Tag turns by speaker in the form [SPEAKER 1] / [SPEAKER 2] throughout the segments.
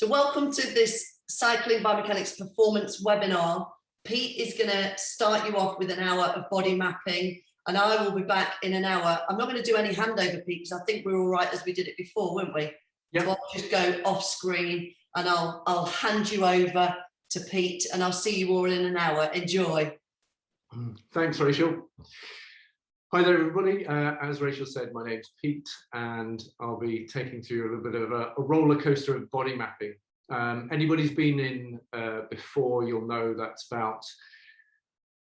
[SPEAKER 1] So welcome to this Cycling Biomechanics Performance webinar. Pete is going to start you off with an hour of body mapping, and I will be back in an hour. I'm not going to do any handover, Pete, because I think we're all right as we did it before, weren't we?
[SPEAKER 2] Yeah.
[SPEAKER 1] So I'll just go off screen and I'll hand you over to Pete, and I'll see you all in an hour. Enjoy.
[SPEAKER 2] Thanks, Rachel. Hi there, everybody. As Rachel said, my name's Pete, and I'll be taking through a little bit of a roller coaster of body mapping. Anybody's been in before, you'll know that's about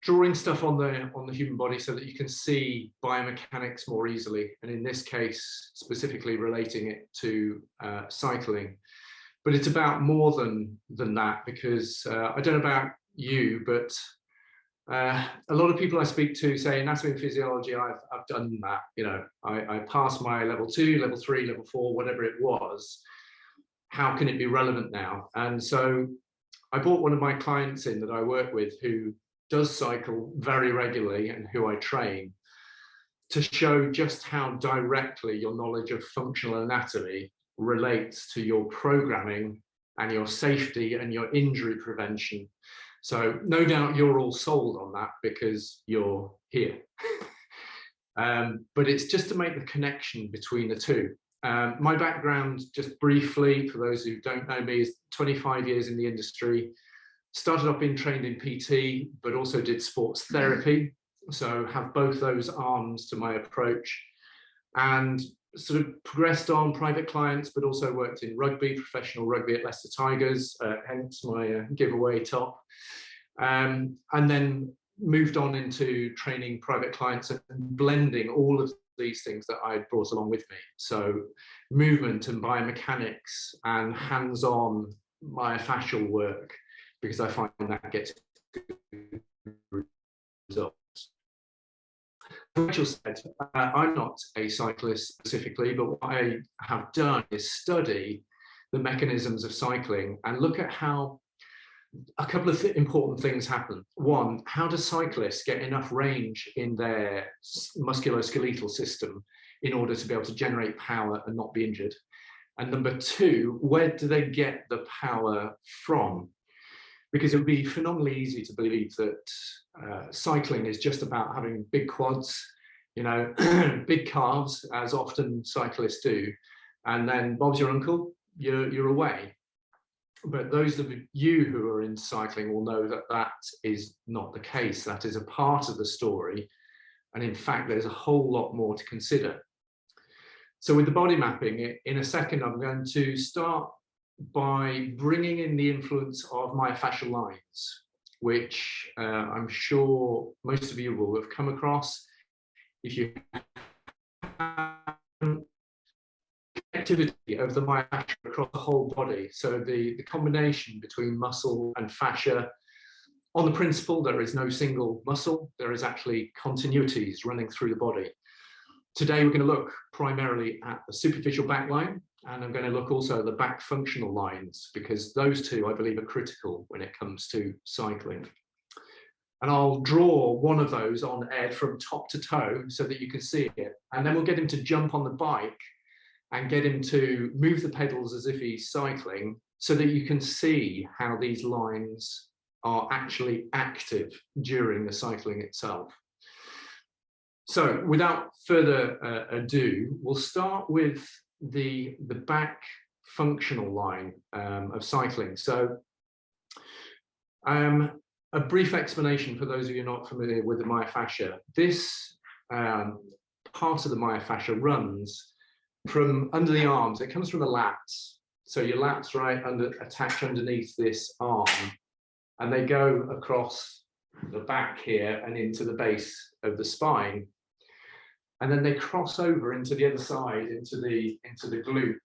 [SPEAKER 2] drawing stuff on the human body so that you can see biomechanics more easily, and in this case, specifically relating it to cycling. But it's about more than that, because I don't know about you, but a lot of people I speak to say anatomy and physiology, I've done that. You know, I passed my level 2, level 3, level 4, whatever it was. How can it be relevant now? And so I brought one of my clients in that I work with who does cycle very regularly and who I train, to show just how directly your knowledge of functional anatomy relates to your programming and your safety and your injury prevention. So no doubt you're all sold on that because you're here. But it's just to make the connection between the two. My background, just briefly, for those who don't know me, is 25 years in the industry. Started off being trained in PT, but also did sports therapy. So have both those arms to my approach, and sort of progressed on private clients, but also worked in rugby, professional rugby at Leicester Tigers, hence my giveaway top. And then moved on into training private clients and blending all of these things that I brought along with me. So movement and biomechanics and hands-on myofascial work, because I find that gets good results. Rachel said, I'm not a cyclist specifically, but what I have done is study the mechanisms of cycling and look at how a couple of important things happen. One, how do cyclists get enough range in their musculoskeletal system in order to be able to generate power and not be injured? And number two, where do they get the power from? Because it would be phenomenally easy to believe that cycling is just about having big quads, you know, big calves, as often cyclists do, and then Bob's your uncle, you're away. But those of you who are in cycling will know that that is not the case. That is a part of the story, and in fact, there's a whole lot more to consider. So with the body mapping, in a second, I'm going to start by bringing in the influence of myofascial lines, which I'm sure most of you will have come across. If you have activity of the myofascia across the whole body, so the combination between muscle and fascia, on the principle there is no single muscle, there is actually continuities running through the body. Today we're going to look primarily at the superficial back line, and I'm going to look also at the back functional lines, because those two I believe are critical when it comes to cycling. And I'll draw one of those on Ed from top to toe so that you can see it, and then we'll get him to jump on the bike and get him to move the pedals as if he's cycling, so that you can see how these lines are actually active during the cycling itself. So without further ado, we'll start with the back functional line of cycling. So a brief explanation for those of you not familiar with the myofascia. This part of the myofascia runs from under the arms. It comes from the lats. So your lats attach underneath this arm, and they go across the back here and into the base of the spine. And then they cross over into the other side, into the glute,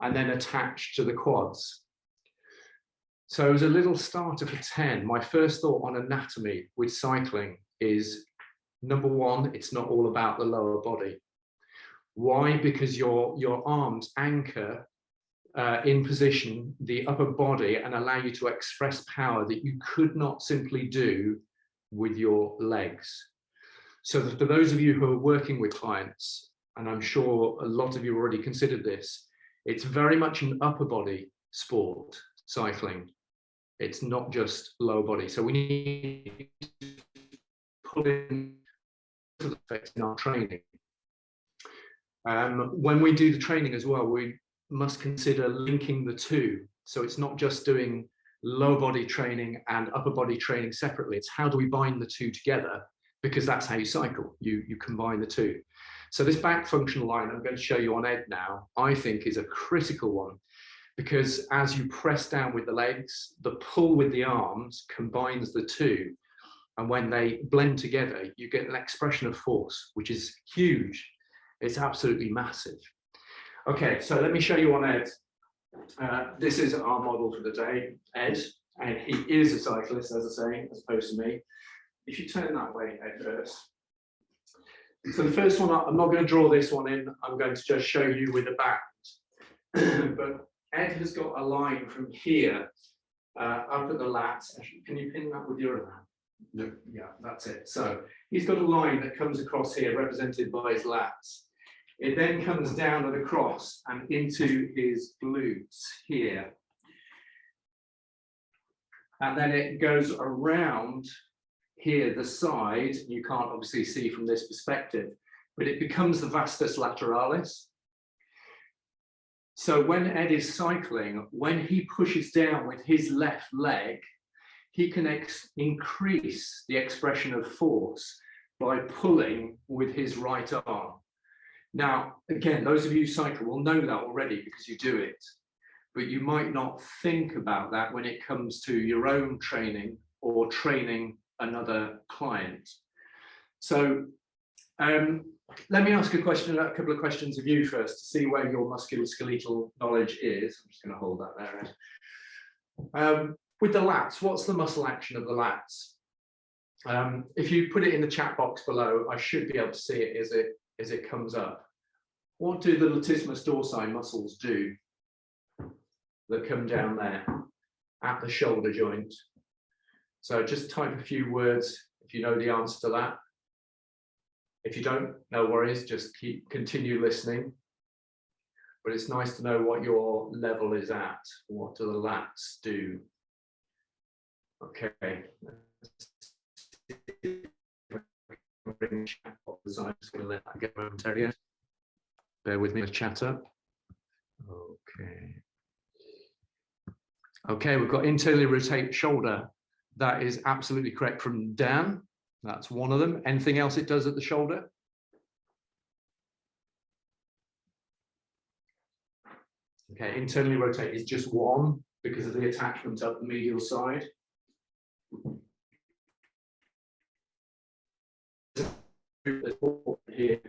[SPEAKER 2] and then attach to the quads. So as a little starter for 10, my first thought on anatomy with cycling is, number one, it's not all about the lower body. Why? Because your arms anchor in position the upper body and allow you to express power that you could not simply do with your legs. So for those of you who are working with clients, and I'm sure a lot of you already considered this, it's very much an upper body sport, cycling. It's not just lower body. So we need to pull in the effects in our training. When we do the training as well, we must consider linking the two. So it's not just doing lower body training and upper body training separately. It's how do we bind the two together, because that's how you cycle. You combine the two. So this back functional line I'm going to show you on Ed now, I think is a critical one, because as you press down with the legs, the pull with the arms combines the two. And when they blend together, you get an expression of force, which is huge. It's absolutely massive. Okay, so let me show you on Ed. This is our model for the day, Ed, and he is a cyclist, as I say, as opposed to me. If you turn that way, Ed, first. So the first one, I'm not going to draw this one in, I'm going to just show you with a band. But Ed has got a line from here up at the lats. Can you pin that with your hand? No. Yeah, that's it. So he's got a line that comes across here, represented by his lats. It then comes down and across and into his glutes here. And then it goes around here, the side. You can't obviously see from this perspective, but it becomes the vastus lateralis. So when Ed is cycling, when he pushes down with his left leg, he can increase the expression of force by pulling with his right arm. Now, again, those of you who cycle will know that already because you do it, but you might not think about that when it comes to your own training or training another client. So let me ask a couple of questions of you first to see where your musculoskeletal knowledge is. I'm just going to hold that there, Ed. With the lats, what's the muscle action of the lats? If you put it in the chat box below, I should be able to see it as it comes up. What do the latissimus dorsi muscles do that come down there at the shoulder joint? So just type a few words if you know the answer to that. If you don't, no worries, just continue listening. But it's nice to know what your level is at. What do the lats do? Okay. I'm just going to let that get momentarily. Bear with me with chat up. Okay. Okay, we've got internally rotate shoulder. That is absolutely correct from Dan. That's one of them. Anything else it does at the shoulder? Okay, internally rotate is just one because of the attachment up the medial side. Here.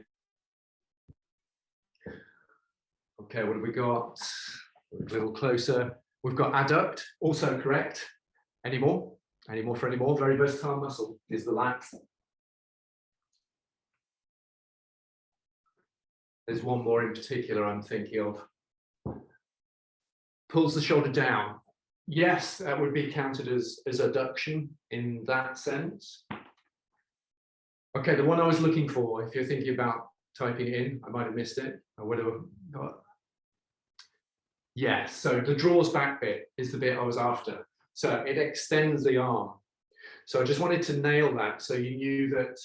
[SPEAKER 2] Okay, what have we got? A little closer. We've got adduct, also correct. Any more? Any more for any more? Very versatile muscle is the lat. There's one more in particular I'm thinking of. Pulls the shoulder down. Yes, that would be counted as adduction in that sense. Okay, the one I was looking for, if you're thinking about typing in, I might have missed it. I would have got. Yes, so the draws back bit is the bit I was after. So it extends the arm. So I just wanted to nail that so you knew that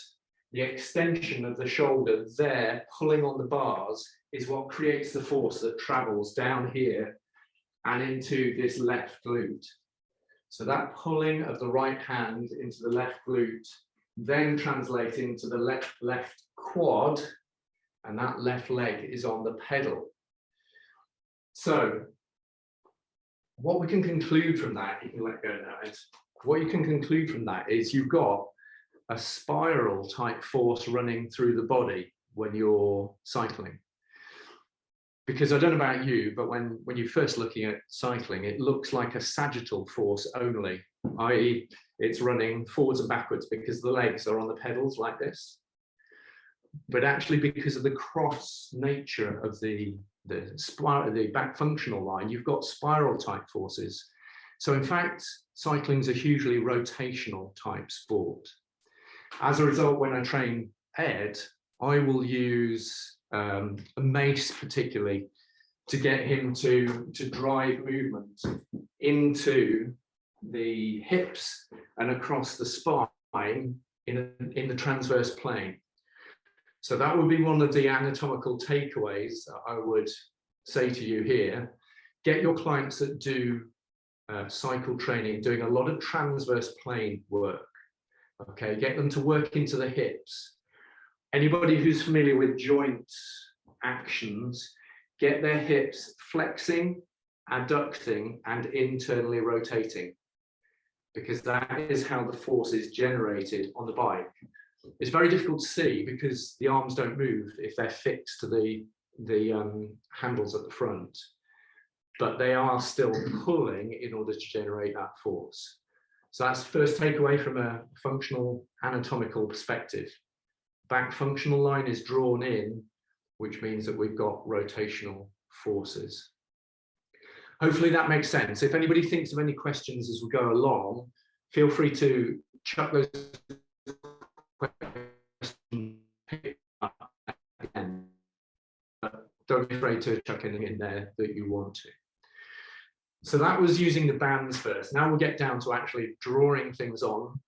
[SPEAKER 2] the extension of the shoulder there, pulling on the bars, is what creates the force that travels down here and into this left glute. So that pulling of the right hand into the left glute then translates into the left quad, and that left leg is on the pedal. So what we can conclude from that, you can let go now, what you can conclude from that is you've got a spiral type force running through the body when you're cycling. Because I don't know about you, but when you're first looking at cycling, it looks like a sagittal force only, i.e. it's running forwards and backwards because the legs are on the pedals like this. But actually because of the cross nature of the back functional line, you've got spiral type forces. So in fact, cycling is a hugely rotational type sport. As a result, when I train Ed, I will use a mace particularly to get him to drive movement into the hips and across the spine in the transverse plane. So that would be one of the anatomical takeaways that I would say to you here. Get your clients that do cycle training doing a lot of transverse plane work. Okay, get them to work into the hips. Anybody who's familiar with joint actions, get their hips flexing, adducting, and internally rotating, because that is how the force is generated on the bike. It's very difficult to see because the arms don't move if they're fixed to the handles at the front, but they are still pulling in order to generate that force. So that's the first takeaway from a functional anatomical perspective. Back functional line is drawn in, which means that we've got rotational forces. Hopefully that makes sense. If anybody thinks of any questions as we go along, feel free to chuck those questions again. But don't be afraid to chuck anything in there that you want to. So that was using the bands first. Now we'll get down to actually drawing things on.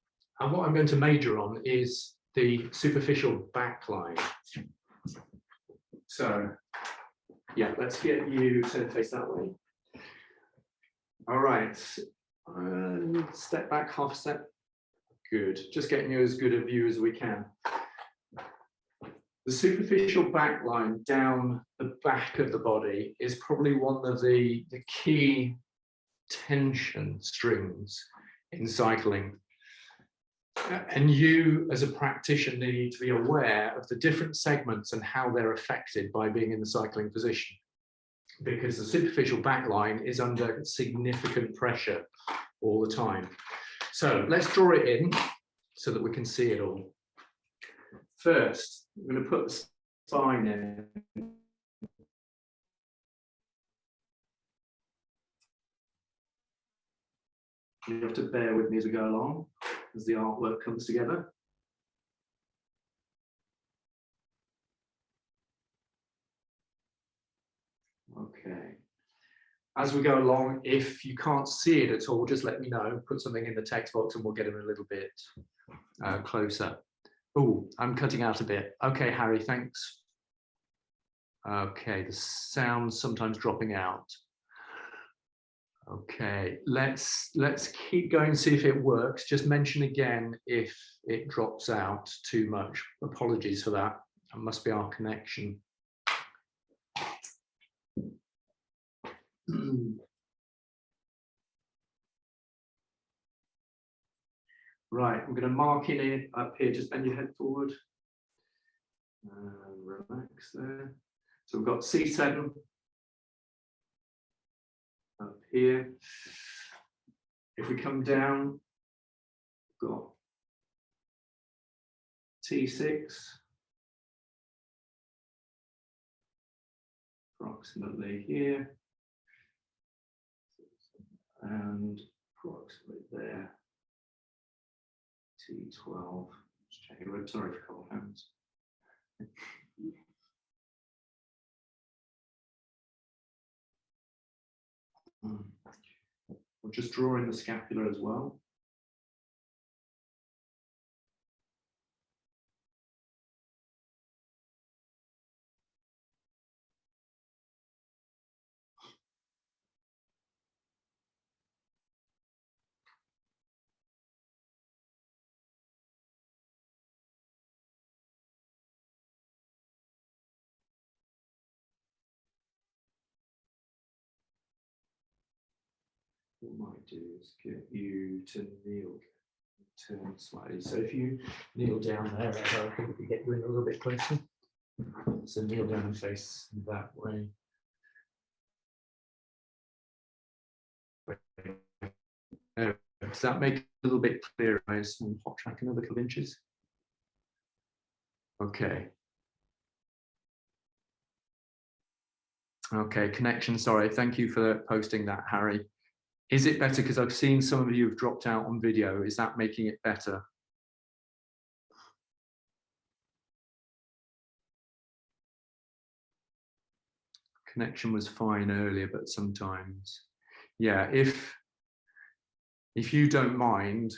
[SPEAKER 2] And what I'm going to major on is the superficial back line. So yeah, let's get you to face that way. All right, step back half a step. Good, just getting you as good a view as we can. The superficial back line down the back of the body is probably one of the key tension strings in cycling. And you, as a practitioner, need to be aware of the different segments and how they're affected by being in the cycling position, because the superficial back line is under significant pressure all the time. So let's draw it in so that we can see it all. First, I'm going to put the spine in. You have to bear with me as we go along, as the artwork comes together. Okay. As we go along, if you can't see it at all, just let me know. Put something in the text box and we'll get it a little bit closer. Oh, I'm cutting out a bit. Okay, Harry, thanks. Okay, the sound's sometimes dropping out. Okay, let's keep going and see if it works. Just mention again if it drops out too much. Apologies for that. It must be our connection. Right, I'm going to mark in it up here. Just bend your head forward. Relax there. So we've got C7 up here. If we come down, we've got T6, approximately here, and approximately there, T12. Just check your ribs, sorry for cold hands. We'll just draw in the scapula as well. What I might do is get you to kneel, turn slightly. So if you kneel down there, I think we can get you in a little bit closer. So kneel down and face that way. Does that make it a little bit clearer? I just hot track another couple of inches. Okay. Okay, connection, sorry. Thank you for posting that, Harry. Is it better? Because I've seen some of you have dropped out on video. Is that making it better? Connection was fine earlier, but sometimes, yeah, if you don't mind,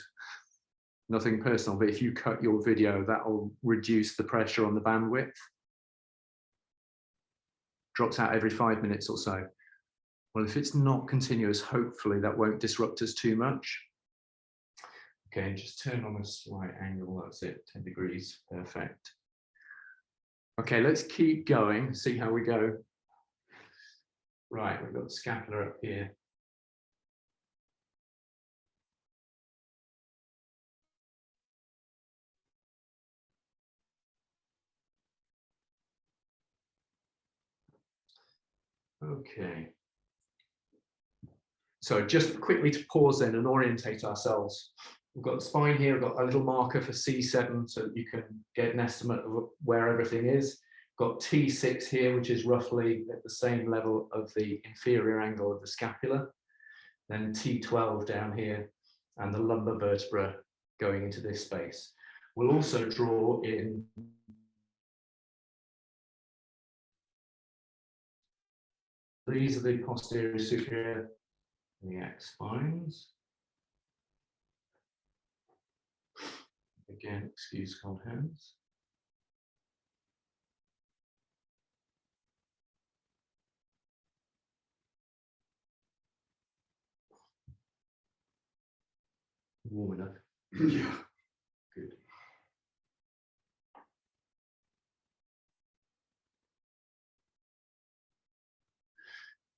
[SPEAKER 2] nothing personal, but if you cut your video, that'll reduce the pressure on the bandwidth. Drops out every 5 minutes or so. Well, if it's not continuous, hopefully that won't disrupt us too much. Okay, just turn on a slight angle, that's it, 10 degrees, perfect. Okay, let's keep going, see how we go. Right, we've got the scapula up here. Okay. So just quickly to pause then and orientate ourselves. We've got the spine here, we've got a little marker for C7 so that you can get an estimate of where everything is. We've got T6 here, which is roughly at the same level of the inferior angle of the scapula. Then T12 down here and the lumbar vertebra going into this space. We'll also draw in these are the posterior superior iliac spines. Again, excuse cold hands. Warm enough. Yeah, good.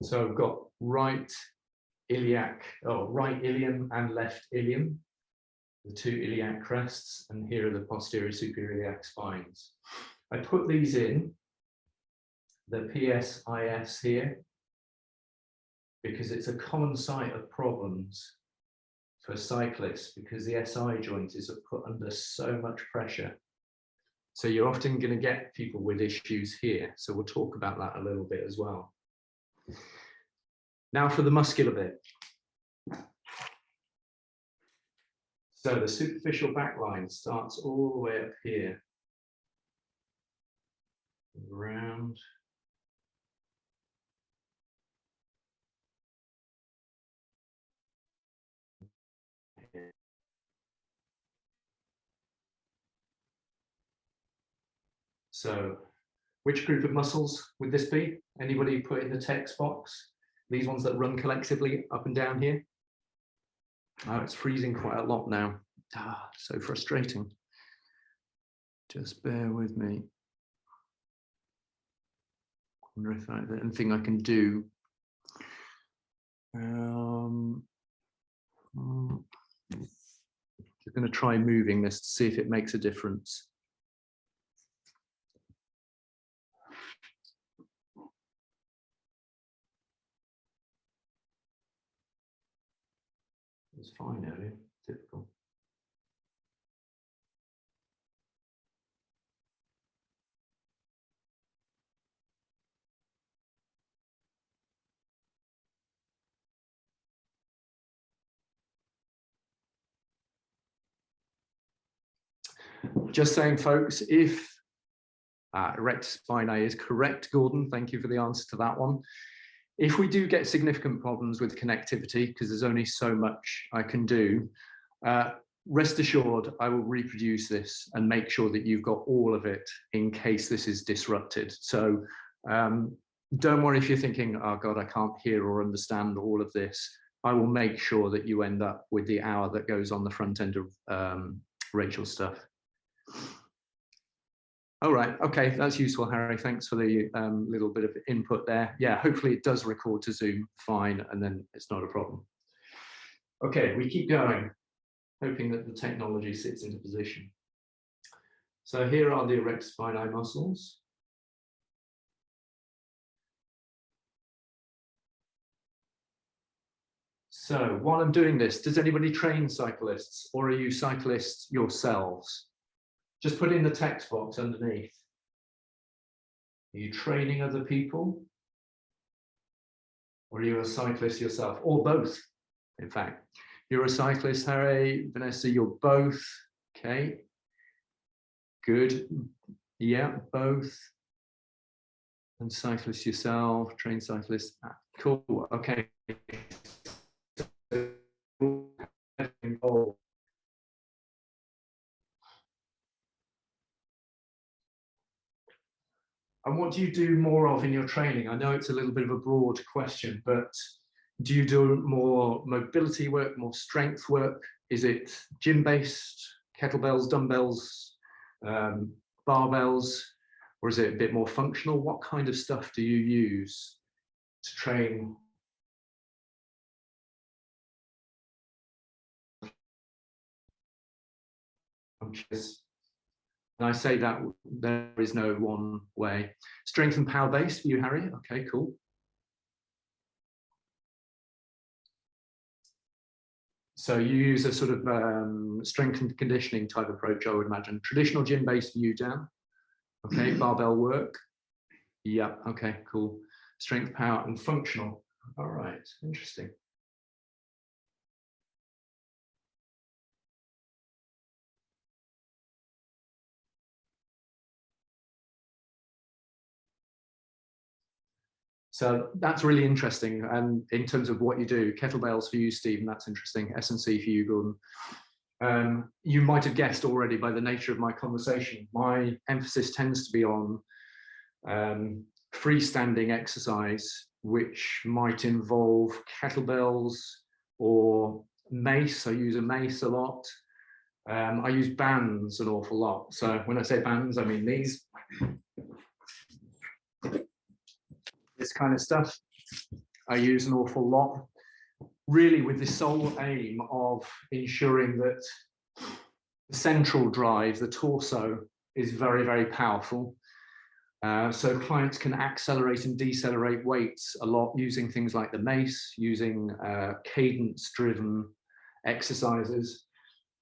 [SPEAKER 2] So I've got right iliac, right ilium and left ilium, the two iliac crests, and here are the posterior superior iliac spines. I put these in the PSIS here because it's a common site of problems for cyclists because the SI joint is put under so much pressure. So you're often going to get people with issues here. So we'll talk about that a little bit as well. Now for the muscular bit. So the superficial back line starts all the way up here. Around. So which group of muscles would this be? Anybody put in the text box? These ones that run collectively up and down here? Oh, it's freezing quite a lot now. Ah, so frustrating. Just bear with me. I wonder if there's anything I can do. Just going to try moving this to see if it makes a difference. It's fine earlier, typical. Just saying, folks, if erector spinae is correct, Gordon, thank you for the answer to that one. If we do get significant problems with connectivity, because there's only so much I can do, rest assured I will reproduce this and make sure that you've got all of it in case this is disrupted. So don't worry if you're thinking, oh God, I can't hear or understand all of this. I will make sure that you end up with the hour that goes on the front end of Rachel's stuff. All right, okay, that's useful, Harry. Thanks for the little bit of input there. Yeah, hopefully it does record to Zoom fine, and then it's not a problem. Okay, we keep going, hoping that the technology sits into position. So here are the erector spinae muscles. So while I'm doing this, does anybody train cyclists, or are you cyclists yourselves? Just put in the text box underneath. Are you training other people? Or are you a cyclist yourself? Or both, in fact. You're a cyclist, Harry, Vanessa, you're both. Okay. Good. Yeah, both. And cyclist yourself, trained cyclist. Ah, cool. Okay. And what do you do more of in your training? I know it's a little bit of a broad question, but do you do more mobility work, more strength work? Is it gym-based, kettlebells, dumbbells, barbells, or is it a bit more functional? What kind of stuff do you use to train? And I say that there is no one way. Strength and power based for you, Harry? Okay, cool. So you use a sort of strength and conditioning type approach, I would imagine. Traditional gym based for you, Dan? Okay, barbell work. Yeah, okay, cool. Strength, power, and functional. All right, interesting. So that's really interesting. And in terms of what you do, kettlebells for you, Stephen, that's interesting. S&C for you, Gordon. You might have guessed already by the nature of my conversation, my emphasis tends to be on freestanding exercise, which might involve kettlebells or mace. I use a mace a lot. I use bands an awful lot. So when I say bands, I mean these. This kind of stuff I use an awful lot, really with the sole aim of ensuring that the central drive, the torso, is very, very powerful. So clients can accelerate and decelerate weights a lot using things like the mace, using cadence-driven exercises.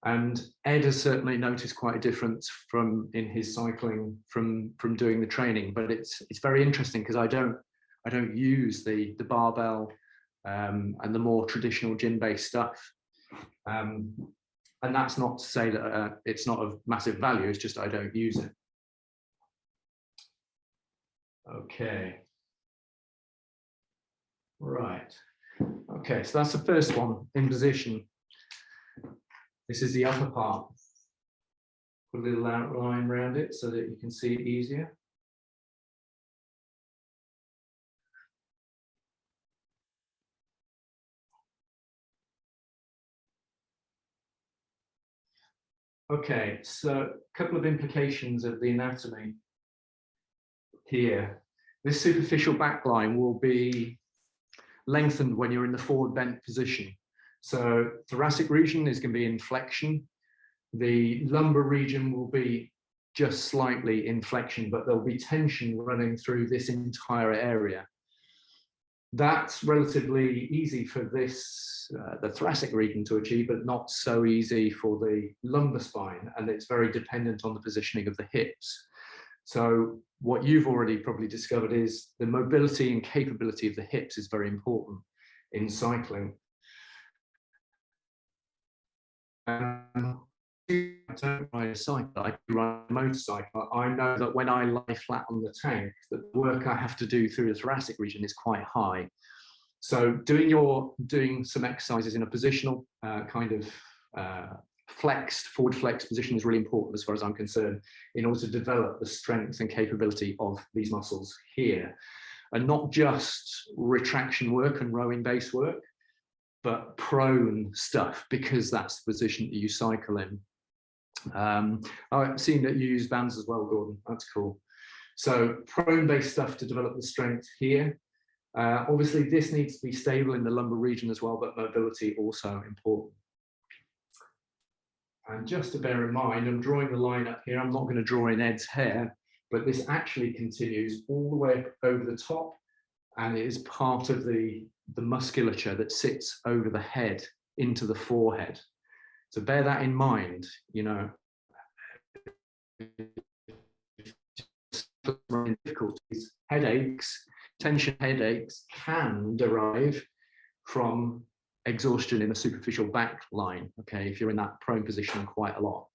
[SPEAKER 2] And Ed has certainly noticed quite a difference in his cycling from doing the training. But it's very interesting because I don't use the barbell and the more traditional gym-based stuff. And that's not to say that it's not of massive value, it's just I don't use it. Okay. Right. Okay, so that's the first one, in position. This is the upper part. Put a little outline around it so that you can see it easier. Okay, so a couple of implications of the anatomy here. This superficial back line will be lengthened when you're in the forward bent position. So thoracic region is going to be in flexion. The lumbar region will be just slightly in flexion, but there'll be tension running through this entire area. That's relatively easy for this, the thoracic region to achieve, but not so easy for the lumbar spine, and it's very dependent on the positioning of the hips. So what you've already probably discovered is the mobility and capability of the hips is very important in cycling. I don't ride a cycle, I do ride a motorcycle. I know that when I lie flat on the tank, the work I have to do through the thoracic region is quite high. So doing some exercises in a positional kind of forward flexed position is really important as far as I'm concerned, in order to develop the strength and capability of these muscles here. And not just retraction work and rowing base work, but prone stuff, because that's the position that you cycle in. I've seen that you use bands as well, Gordon. That's cool. So prone-based stuff to develop the strength here. Obviously, this needs to be stable in the lumbar region as well, but mobility also important. And just to bear in mind, I'm drawing the line up here. I'm not going to draw in Ed's hair, but this actually continues all the way over the top, and it is part of the musculature that sits over the head into the forehead. So bear that in mind, you know. Difficulties, headaches, tension headaches can derive from exhaustion in a superficial back line, okay, if you're in that prone position quite a lot.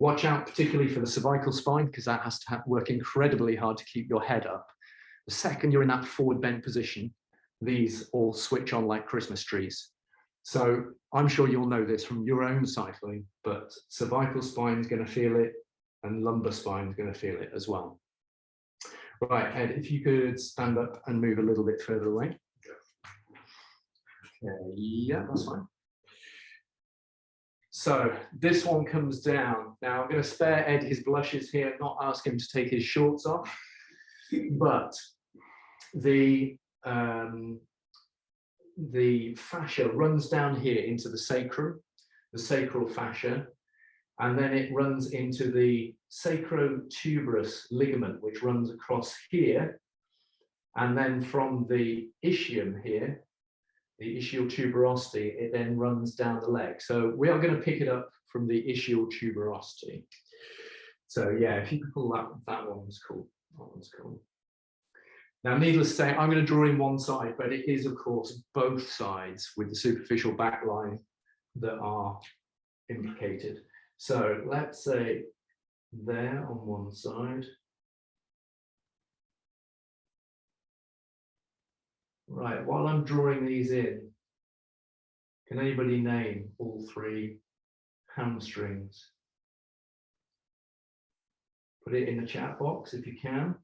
[SPEAKER 2] Watch out particularly for the cervical spine, because that has to work incredibly hard to keep your head up. The second you're in that forward bent position, these all switch on like Christmas trees. So I'm sure you'll know this from your own cycling, but cervical spine is going to feel it and lumbar spine is going to feel it as well. Right, Ed, if you could stand up and move a little bit further away. Okay, yeah, that's fine. So this one comes down. Now I'm going to spare Ed his blushes here, not ask him to take his shorts off, but the fascia runs down here into the sacrum, the sacral fascia, and then it runs into the sacrotuberous ligament, which runs across here, and then from the ischium here, the ischial tuberosity, it then runs down the leg. So we are going to pick it up from the ischial tuberosity. So yeah, if you could pull that one's cool. That one's cool. Now, needless to say, I'm going to draw in one side, but it is, of course, both sides with the superficial back line that are implicated. So let's say there on one side. Right, while I'm drawing these in, can anybody name all three hamstrings? Put it in the chat box if you can.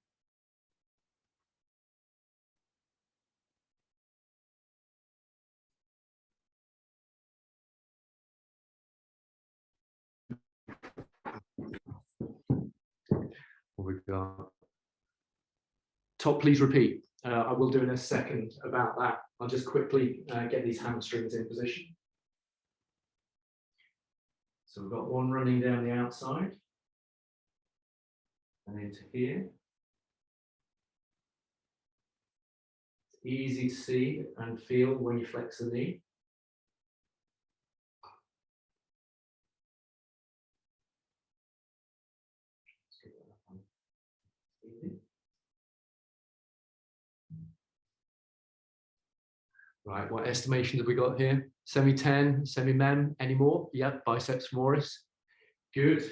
[SPEAKER 2] What we've got. Top, please repeat. I will do in a second about that. I'll just quickly get these hamstrings in position. So we've got one running down the outside and into here. It's easy to see and feel when you flex the knee. Right, what estimation have we got here? Semi-10, semi-mem, any more? Yep, biceps femoris. Good.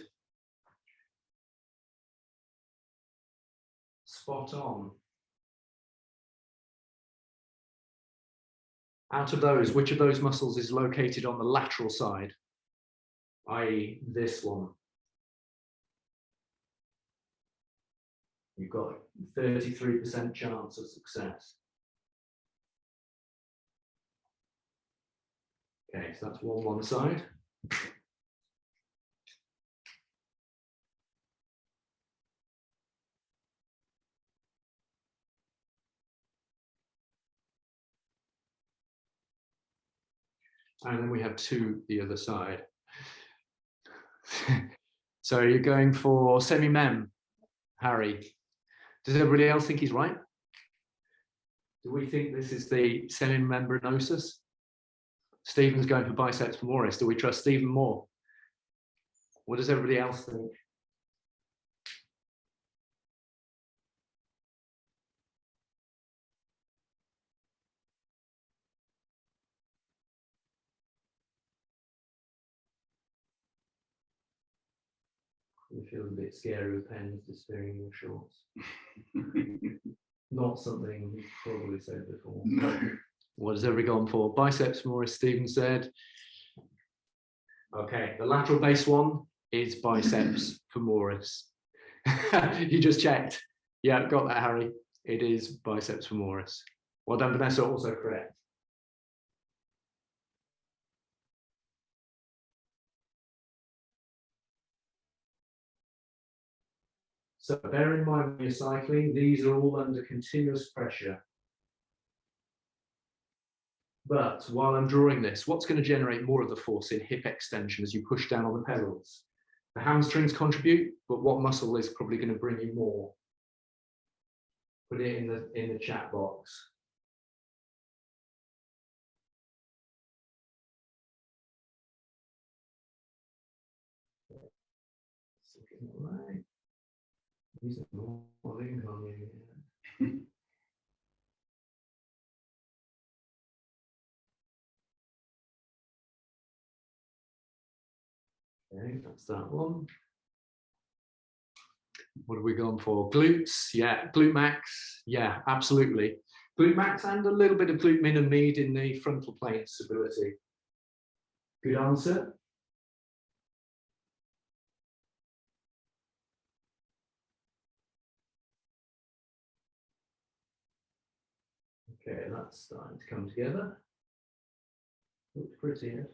[SPEAKER 2] Spot on. Out of those, which of those muscles is located on the lateral side, i.e. this one? You've got 33% chance of success. Okay, so that's one side. And then we have two the other side. So you're going for semi-mem, Harry. Does everybody else think he's right? Do we think this is the semimembranosus? Stephen's going for biceps femoris. Do we trust Stephen more? What does everybody else think? You feel a bit scary with pens disappearing in your shorts. Not something you've probably said before. What has everybody gone for? Biceps femoris, Stephen said. Okay, the lateral base one is biceps femoris. You just checked. Yeah, got that, Harry. It is biceps femoris. Well done, Vanessa, also correct. So bear in mind when you're cycling, these are all under continuous pressure. But while I'm drawing this, what's going to generate more of the force in hip extension as you push down on the pedals? The hamstrings contribute, but what muscle is probably going to bring you more? Put it in the chat box. Right. These are more incoming. Okay, that's that one. What have we gone for? Glutes, yeah. Glute max, yeah, absolutely. Glute max and a little bit of glute min and med in the frontal plane stability. Good answer. Okay, that's starting to come together. Looks pretty, yeah.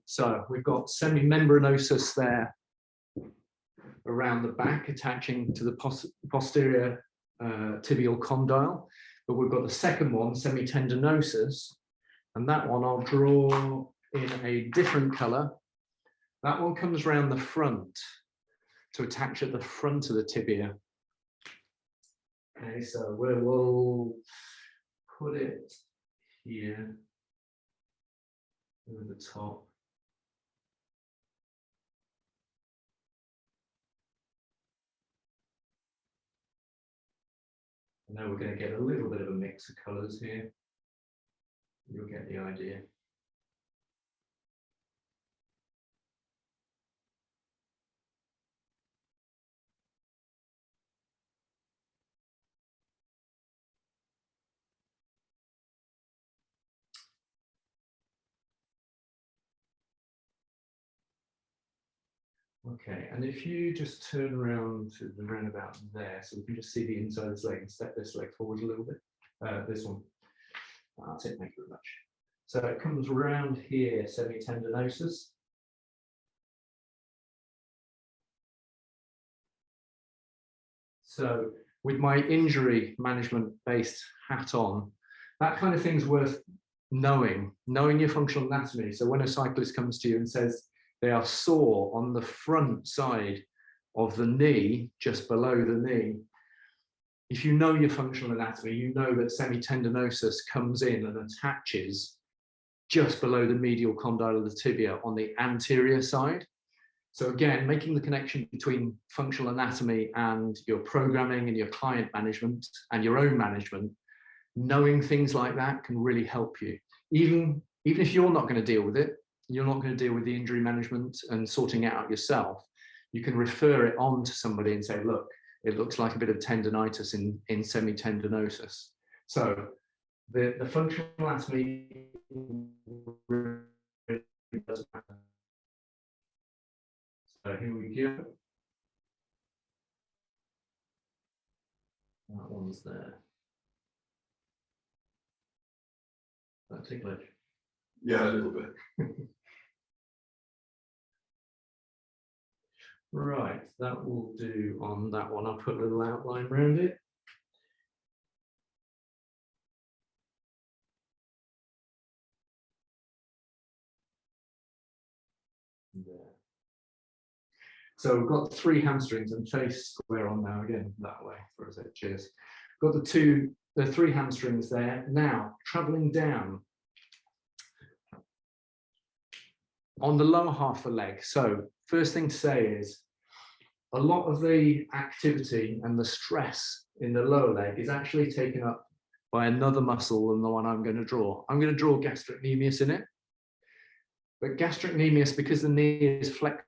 [SPEAKER 2] So we've got semimembranosus there around the back, attaching to the posterior tibial condyle. But we've got the second one, semitendinosus, and that one I'll draw in a different color. That one comes around the front to attach at the front of the tibia. Okay, so we'll put it here over the top. And now we're going to get a little bit of a mix of colors here. You'll get the idea. Okay, and if you just turn around to the roundabout there, so we can just see the inside of this leg and step this leg forward a little bit. This one. That's it, thank you very much. So it comes around here, semitendinosus. So with my injury management based hat on, that kind of thing's worth knowing your functional anatomy. So when a cyclist comes to you and says they are sore on the front side of the knee, just below the knee, if you know your functional anatomy, you know that semitendinosus comes in and attaches just below the medial condyle of the tibia on the anterior side. So again, making the connection between functional anatomy and your programming and your client management and your own management, knowing things like that can really help you. Even if you're not going to deal with it, you're not going to deal with the injury management and sorting it out yourself, you can refer it on to somebody and say, look, it looks like a bit of tendinitis in semitendinosus. So the functional anatomy really doesn't matter. So here we go. That one's there. That ticklish?
[SPEAKER 3] Yeah, a little bit.
[SPEAKER 2] Right, that will do on that one. I'll put a little outline around it. There. So we've got 3 hamstrings and face square on now again that way for a sec. Cheers. Got the 3 hamstrings there. Now traveling down on the lower half of the leg. So first thing to say is a lot of the activity and the stress in the lower leg is actually taken up by another muscle than the one I'm going to draw. I'm going to draw gastrocnemius in it. But gastrocnemius, because the knee is flexed,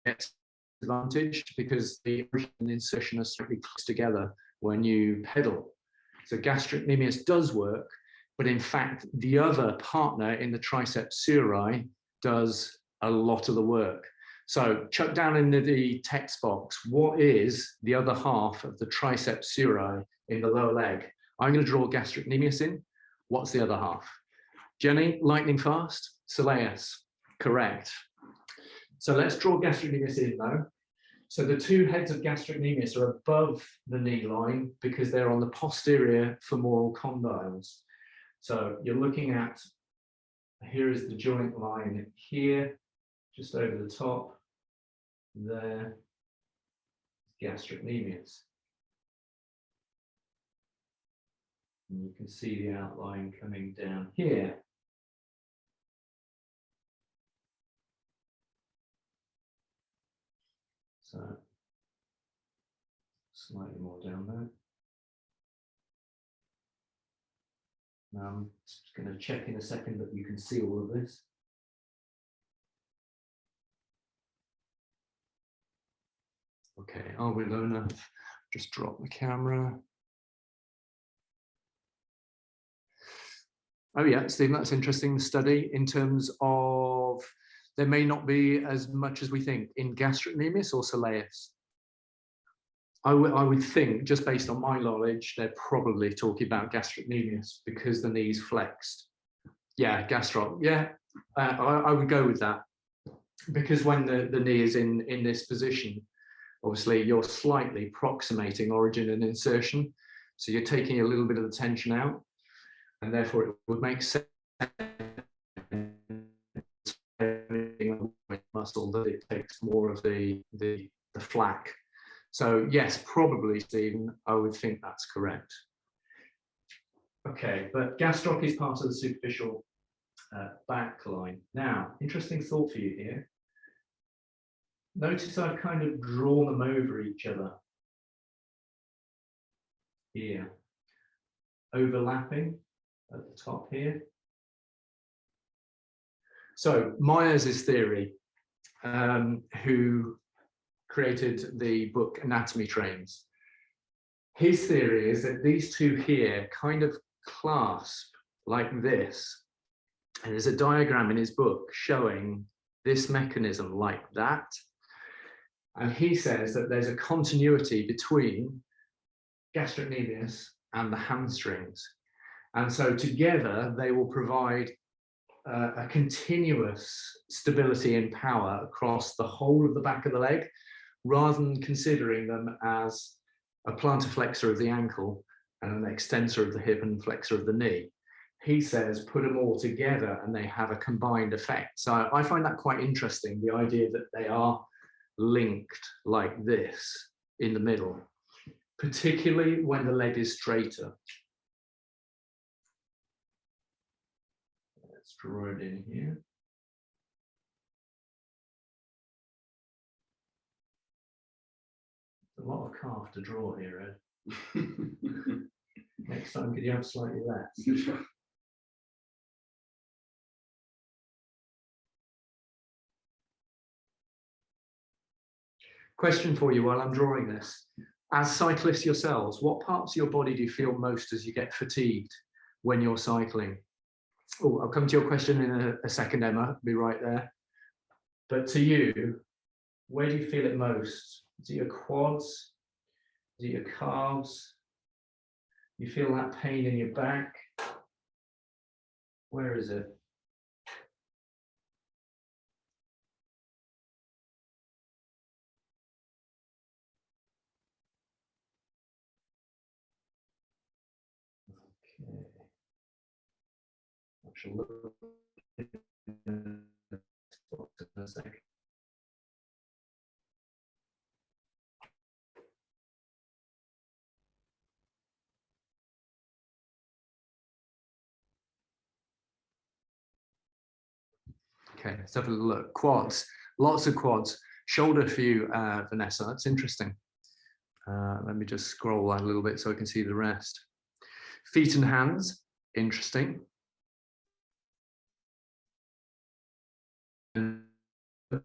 [SPEAKER 2] gets advantaged because the origin and the insertion are slightly close together when you pedal. So gastrocnemius does work, but in fact, the other partner in the triceps surae does a lot of the work. So chuck down into the text box, what is the other half of the triceps surae in the lower leg? I'm going to draw gastrocnemius in. What's the other half? Jenny, lightning fast? Soleus, correct. So let's draw gastrocnemius in though. So the 2 heads of gastrocnemius are above the knee line because they're on the posterior femoral condyles. So you're looking at, here is the joint line here, just over the top, there, gastrocnemius. And you can see the outline coming down here. So slightly more down there. Now I'm just going to check in a second that you can see all of this. Okay, are we low enough? Just drop the camera. Oh yeah, Stephen, that's interesting study in terms of there may not be as much as we think in gastrocnemius or soleus. I would think, just based on my knowledge, they're probably talking about gastrocnemius because the knee's flexed. Yeah, gastro. Yeah, I would go with that because when the knee is in this position, obviously you're slightly approximating origin and insertion, so you're taking a little bit of the tension out, and therefore it would make sense muscle that it takes more of the flak. So yes, probably, Stephen, I would think that's correct. Okay, but gastroc is part of the superficial back line. Now, interesting thought for you here. Notice I've kind of drawn them over each other here, overlapping at the top here. So Myers' theory, who created the book Anatomy Trains. His theory is that these two here kind of clasp like this. And there's a diagram in his book showing this mechanism like that. And he says that there's a continuity between gastrocnemius and the hamstrings. And so together they will provide a continuous stability and power across the whole of the back of the leg, rather than considering them as a plantar flexor of the ankle and an extensor of the hip and flexor of the knee. He says put them all together and they have a combined effect. So I find that quite interesting, the idea that they are linked like this in the middle, particularly when the leg is straighter. Let's draw it in here. A lot of calf to draw here, Ed. Next time, could you have slightly less? Question for you while I'm drawing this. As cyclists yourselves, what parts of your body do you feel most as you get fatigued when you're cycling? Oh, I'll come to your question in a second, Emma. I'll be right there. But to you, where do you feel it most? Is it your quads? Is it your calves? You feel that pain in your back? Where is it? Okay. I shall look in a second. Okay, let's have a look. Quads, lots of quads. Shoulder for you, Vanessa, that's interesting. Let me just scroll that a little bit so I can see the rest. Feet and hands, interesting.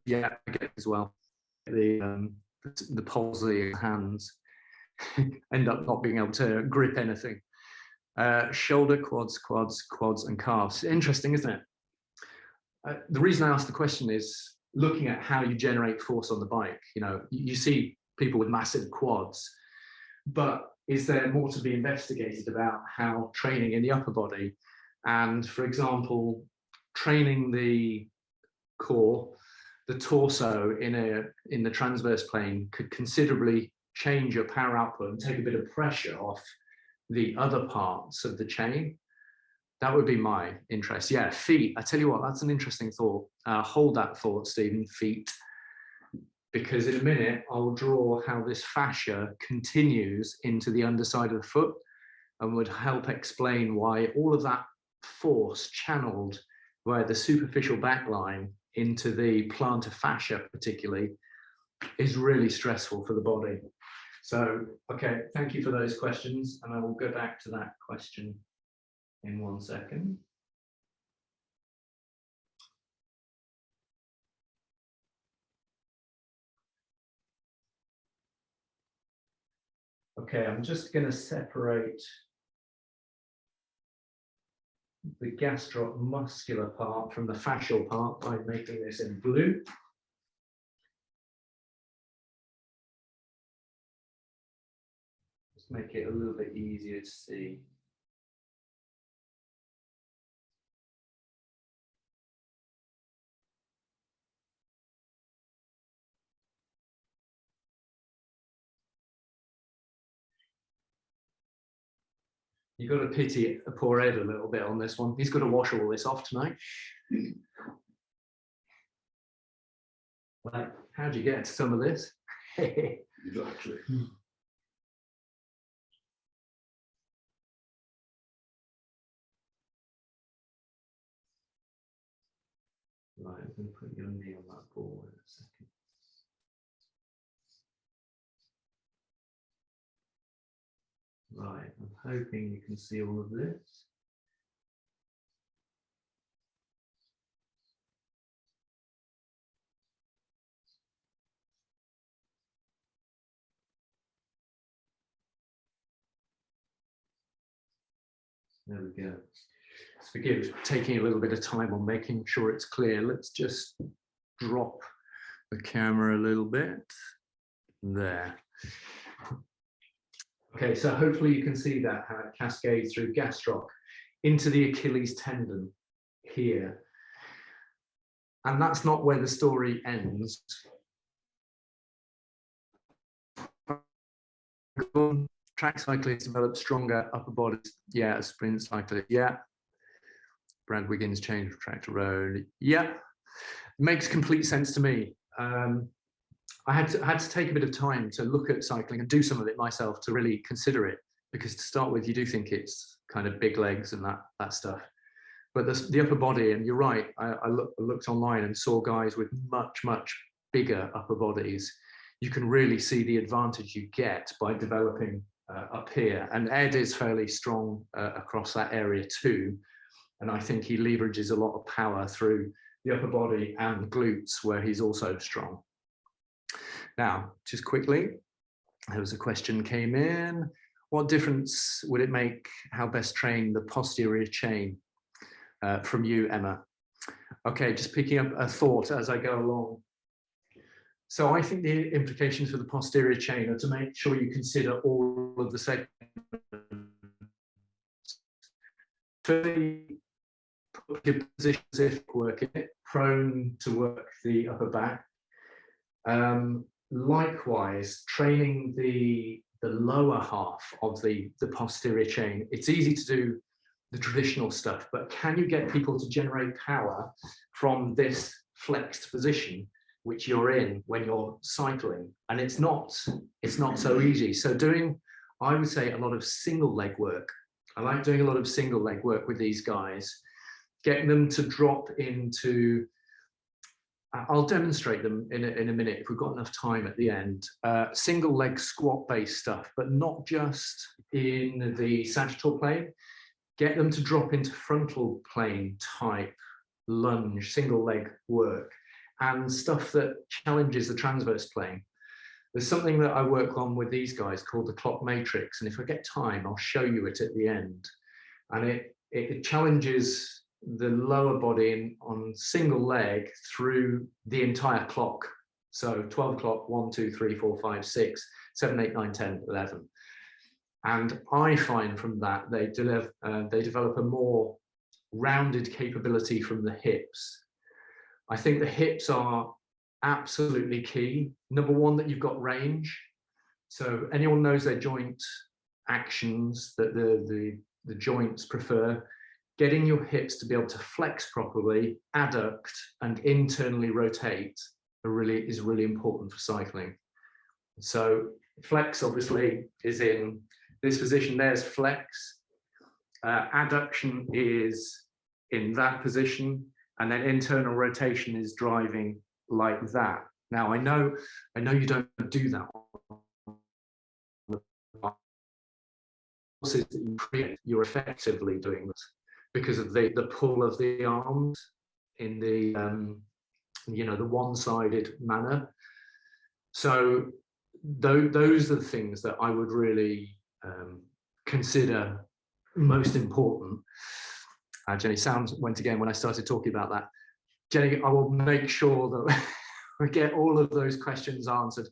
[SPEAKER 2] Yeah, I get as well. The palsy hands end up not being able to grip anything. Shoulder, quads, and calves. Interesting, isn't it? The reason I asked the question is looking at how you generate force on the bike. You know, you see people with massive quads, but is there more to be investigated about how training in the upper body and, for example, training the core, the torso in the transverse plane could considerably change your power output and take a bit of pressure off the other parts of the chain? That would be my interest. Yeah, feet. I tell you what, that's an interesting thought. Hold that thought, Stephen, feet, because in a minute I'll draw how this fascia continues into the underside of the foot and would help explain why all of that force channeled via the superficial back line into the plantar fascia particularly is really stressful for the body. So, okay, thank you for those questions, and I will go back to that question in 1 second. Okay, I'm just going to separate the gastromuscular part from the fascial part by making this in blue. Just make it a little bit easier to see. You've got to pity a poor Ed a little bit on this one. He's got to wash all this off tonight. Like, how'd you get to some of this?
[SPEAKER 3] Exactly.
[SPEAKER 2] Right, I'm going to put your knee on that ball in a second. Right, I'm hoping you can see all of this. There we go. Forgive taking a little bit of time on making sure it's clear. Let's just drop the camera a little bit. There. Okay, so hopefully you can see that, how it cascades through gastroc into the Achilles tendon here. And that's not where the story ends. Track cyclists develop stronger upper bodies. Yeah, a sprint cyclist. Yeah. Brad Wiggins changed from track to road. Yeah. Makes complete sense to me. I had to take a bit of time to look at cycling and do some of it myself to really consider it, because to start with, you do think it's kind of big legs and that stuff. But the upper body, and you're right, I looked online and saw guys with much, much bigger upper bodies. You can really see the advantage you get by developing up here. And Ed is fairly strong across that area too. And I think he leverages a lot of power through the upper body and the glutes, where he's also strong. Now, just quickly, there was a question came in. What difference would it make how best train the posterior chain? From you, Emma. Okay, just picking up a thought as I go along. So I think the implications for the posterior chain are to make sure you consider all of the segments. Firstly, put your positions if working it, prone to work the upper back. Likewise, training the lower half of the posterior chain. It's easy to do the traditional stuff, but can you get people to generate power from this flexed position which you're in when you're cycling? And it's not so easy. So doing, I would say, a lot of single leg work. I like doing a lot of single leg work with these guys, getting them to drop into, I'll demonstrate them in a minute if we've got enough time at the end, single leg squat based stuff, but not just in the sagittal plane. Get them to drop into frontal plane type lunge, single leg work, and stuff that challenges the transverse plane. There's something that I work on with these guys called the clock matrix, and if I get time, I'll show you it at the end. And it challenges the lower body on single leg through the entire clock. So 12 o'clock, 1, 2, 3, 4, 5, 6, 7, 8, 9, 10, 11. And I find from that they develop a more rounded capability from the hips. I think the hips are absolutely key. Number one, that you've got range. So anyone knows their joint actions that the joints prefer. Getting your hips to be able to flex properly, adduct, and internally rotate is really important for cycling. So flex obviously is in this position. There's flex. Adduction is in that position, and then internal rotation is driving like that. Now I know you don't do that. Forces that you create, you're effectively doing this because of the pull of the arms in the the one-sided manner. So those are the things that I would really consider most important. Jenny, sound went again when I started talking about that. Jenny, I will make sure that I get all of those questions answered,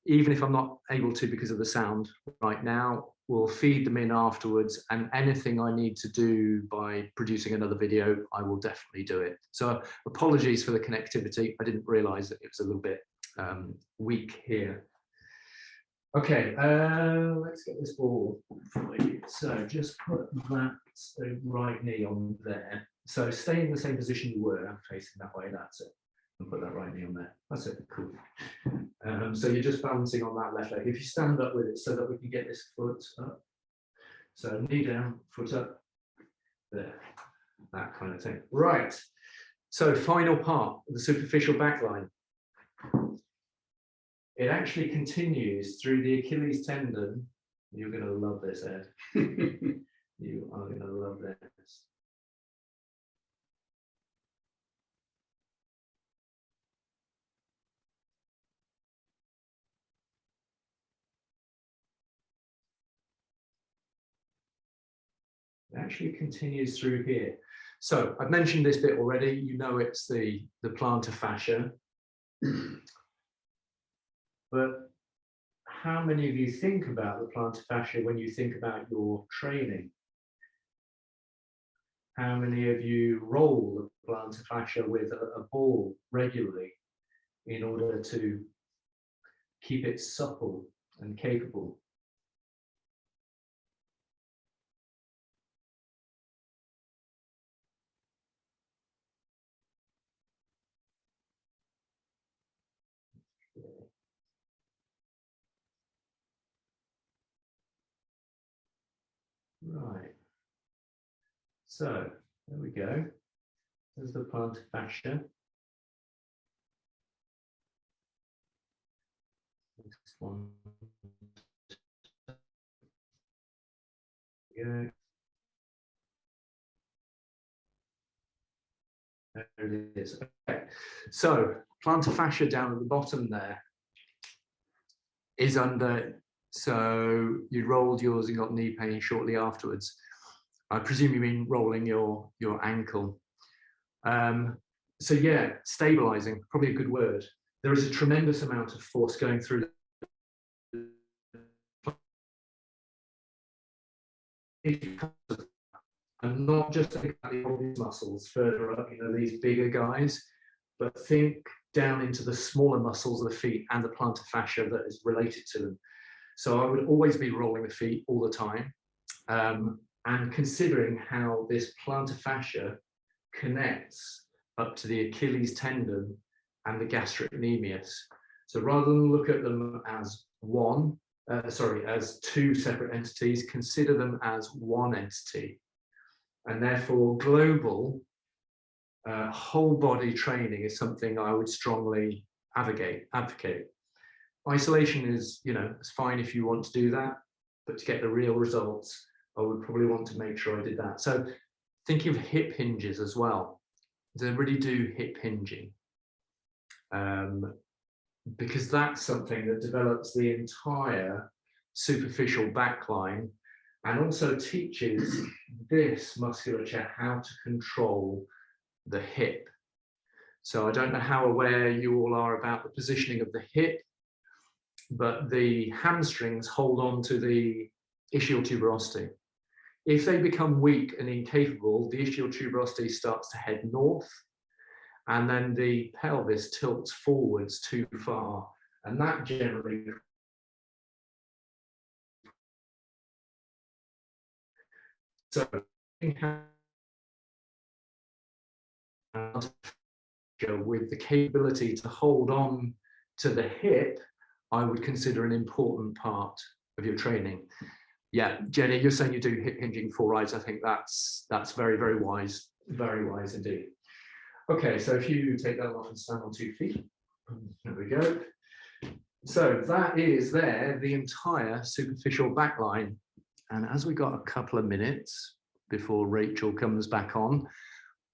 [SPEAKER 2] even if I'm not able to because of the sound right now. We'll feed them in afterwards, and anything I need to do by producing another video, I will definitely do it. So apologies for the connectivity. I didn't realize that it was a little bit weak here. Okay, let's get this ball for you. So just put that right knee on there. So stay in the same position you were, facing that way, that's it. And put that right knee on there. That's it, cool. So you're just balancing on that left leg. If you stand up with it so that we can get this foot up. So knee down, foot up, there, that kind of thing. Right, so final part, the superficial back line. It actually continues through the Achilles tendon. You're going to love this, Ed. You are going to love this. It actually continues through here. So I've mentioned this bit already. You know it's the plantar fascia. But how many of you think about the plantar fascia when you think about your training? How many of you roll the plantar fascia with a ball regularly in order to keep it supple and capable? Right. So there we go. There's the plantar fascia. Next one. There we go. There it is. Okay. So plantar fascia down at the bottom there is under. So you rolled yours and got knee pain shortly afterwards. I presume you mean rolling your ankle. So yeah, stabilizing, probably a good word. There is a tremendous amount of force going through and not just think about the obvious muscles further up, these bigger guys, but think down into the smaller muscles of the feet and the plantar fascia that is related to them. So I would always be rolling the feet all the time, and considering how this plantar fascia connects up to the Achilles tendon and the gastrocnemius. So rather than look at them as as two separate entities, consider them as one entity. And therefore global whole body training is something I would strongly advocate. Isolation is, it's fine if you want to do that, but to get the real results, I would probably want to make sure I did that. So thinking of hip hinges as well. They really do hip hinging, because that's something that develops the entire superficial back line and also teaches this musculature how to control the hip. So I don't know how aware you all are about the positioning of the hip, but the hamstrings hold on to the ischial tuberosity. If they become weak and incapable, the ischial tuberosity starts to head north, and then the pelvis tilts forwards too far, and that generally so with the capability to hold on to the hip, I would consider an important part of your training. Yeah, Jenny, you're saying you do hip hinging full rides. I think that's very, very wise indeed. Okay, so if you take that off and stand on 2 feet, there we go. So that is the entire superficial back line. And as we got a couple of minutes before Rachel comes back on,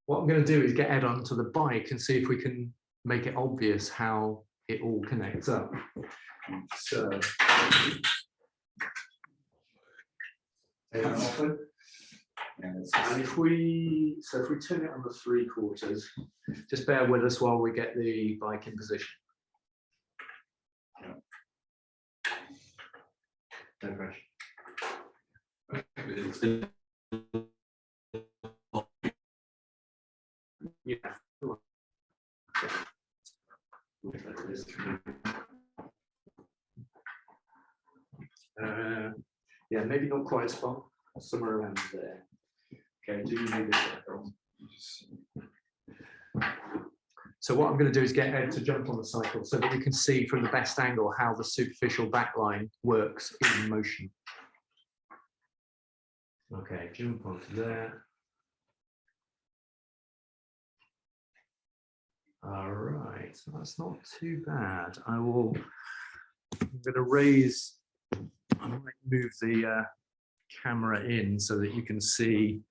[SPEAKER 2] what I'm going to do is get Ed onto the bike and see if we can make it obvious how it all connects up. So, and if we turn it on the 3/4, just bear with us while we get the bike in position. No pressure. Yeah. Yeah, maybe not quite spot, somewhere around there. Okay, do you need this? So what I'm going to do is get Ed to jump on the cycle so that we can see from the best angle how the superficial backline works in motion. Okay, jump onto there. All right, so that's not too bad. I'm going to raise, I might move the camera in so that you can see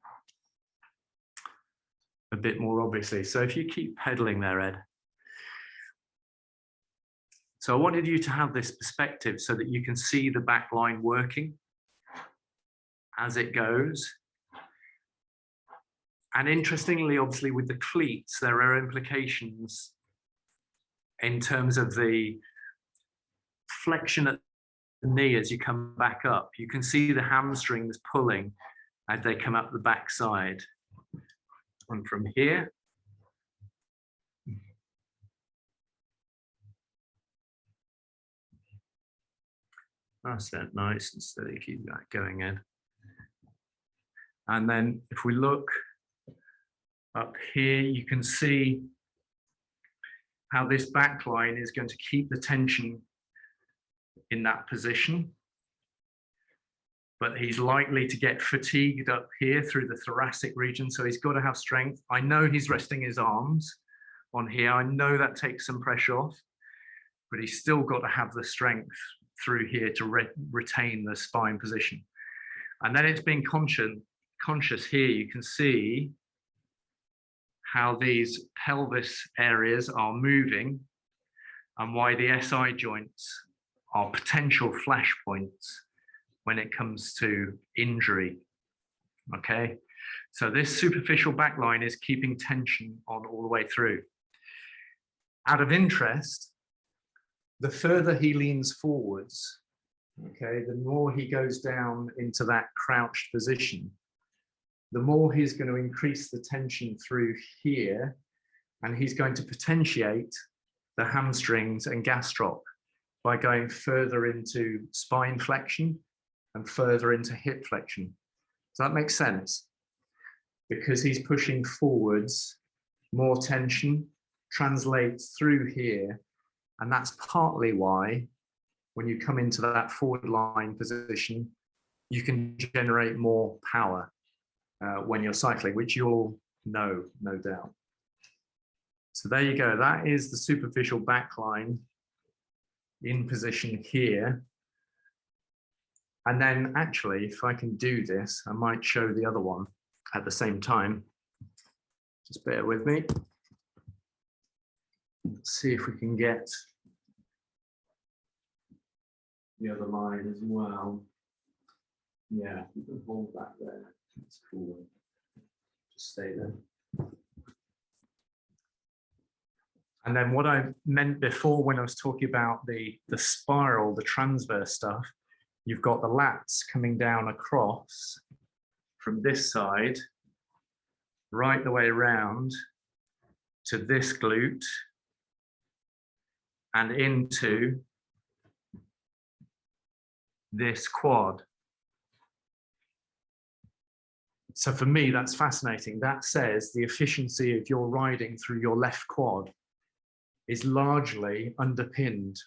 [SPEAKER 2] a bit more obviously. So if you keep pedaling there, Ed. So I wanted you to have this perspective so that you can see the back line working as it goes. And interestingly, obviously with the cleats, there are implications in terms of the flexion at the knee as you come back up. You can see the hamstrings pulling as they come up the backside. And from here, that's it, nice and steady, keep that going in. And then if we look up here, you can see how this back line is going to keep the tension in that position. But he's likely to get fatigued up here through the thoracic region, so he's got to have strength. I know he's resting his arms on here. I know that takes some pressure off, but he's still got to have the strength through here to retain the spine position. And then it's being conscious here. You can see how these pelvis areas are moving and why the SI joints are potential flashpoints when it comes to injury. Okay, so this superficial backline is keeping tension on all the way through. Out of interest, the further he leans forwards, okay, the more he goes down into that crouched position, the more he's going to increase the tension through here, and he's going to potentiate the hamstrings and gastroc by going further into spine flexion and further into hip flexion. Does that make sense? Because he's pushing forwards, more tension translates through here, and that's partly why when you come into that forward line position, you can generate more power when you're cycling, which you'll know, no doubt. So there you go. That is the superficial backline in position here. And then actually, if I can do this, I might show the other one at the same time. Just bear with me. Let's see if we can get the other line as well. Yeah, you can hold that there. That's cool. Just stay there. And then what I meant before when I was talking about the spiral, the transverse stuff, you've got the lats coming down across from this side, right the way around to this glute and into this quad. So for me, that's fascinating. That says the efficiency of your riding through your left quad is largely underpinned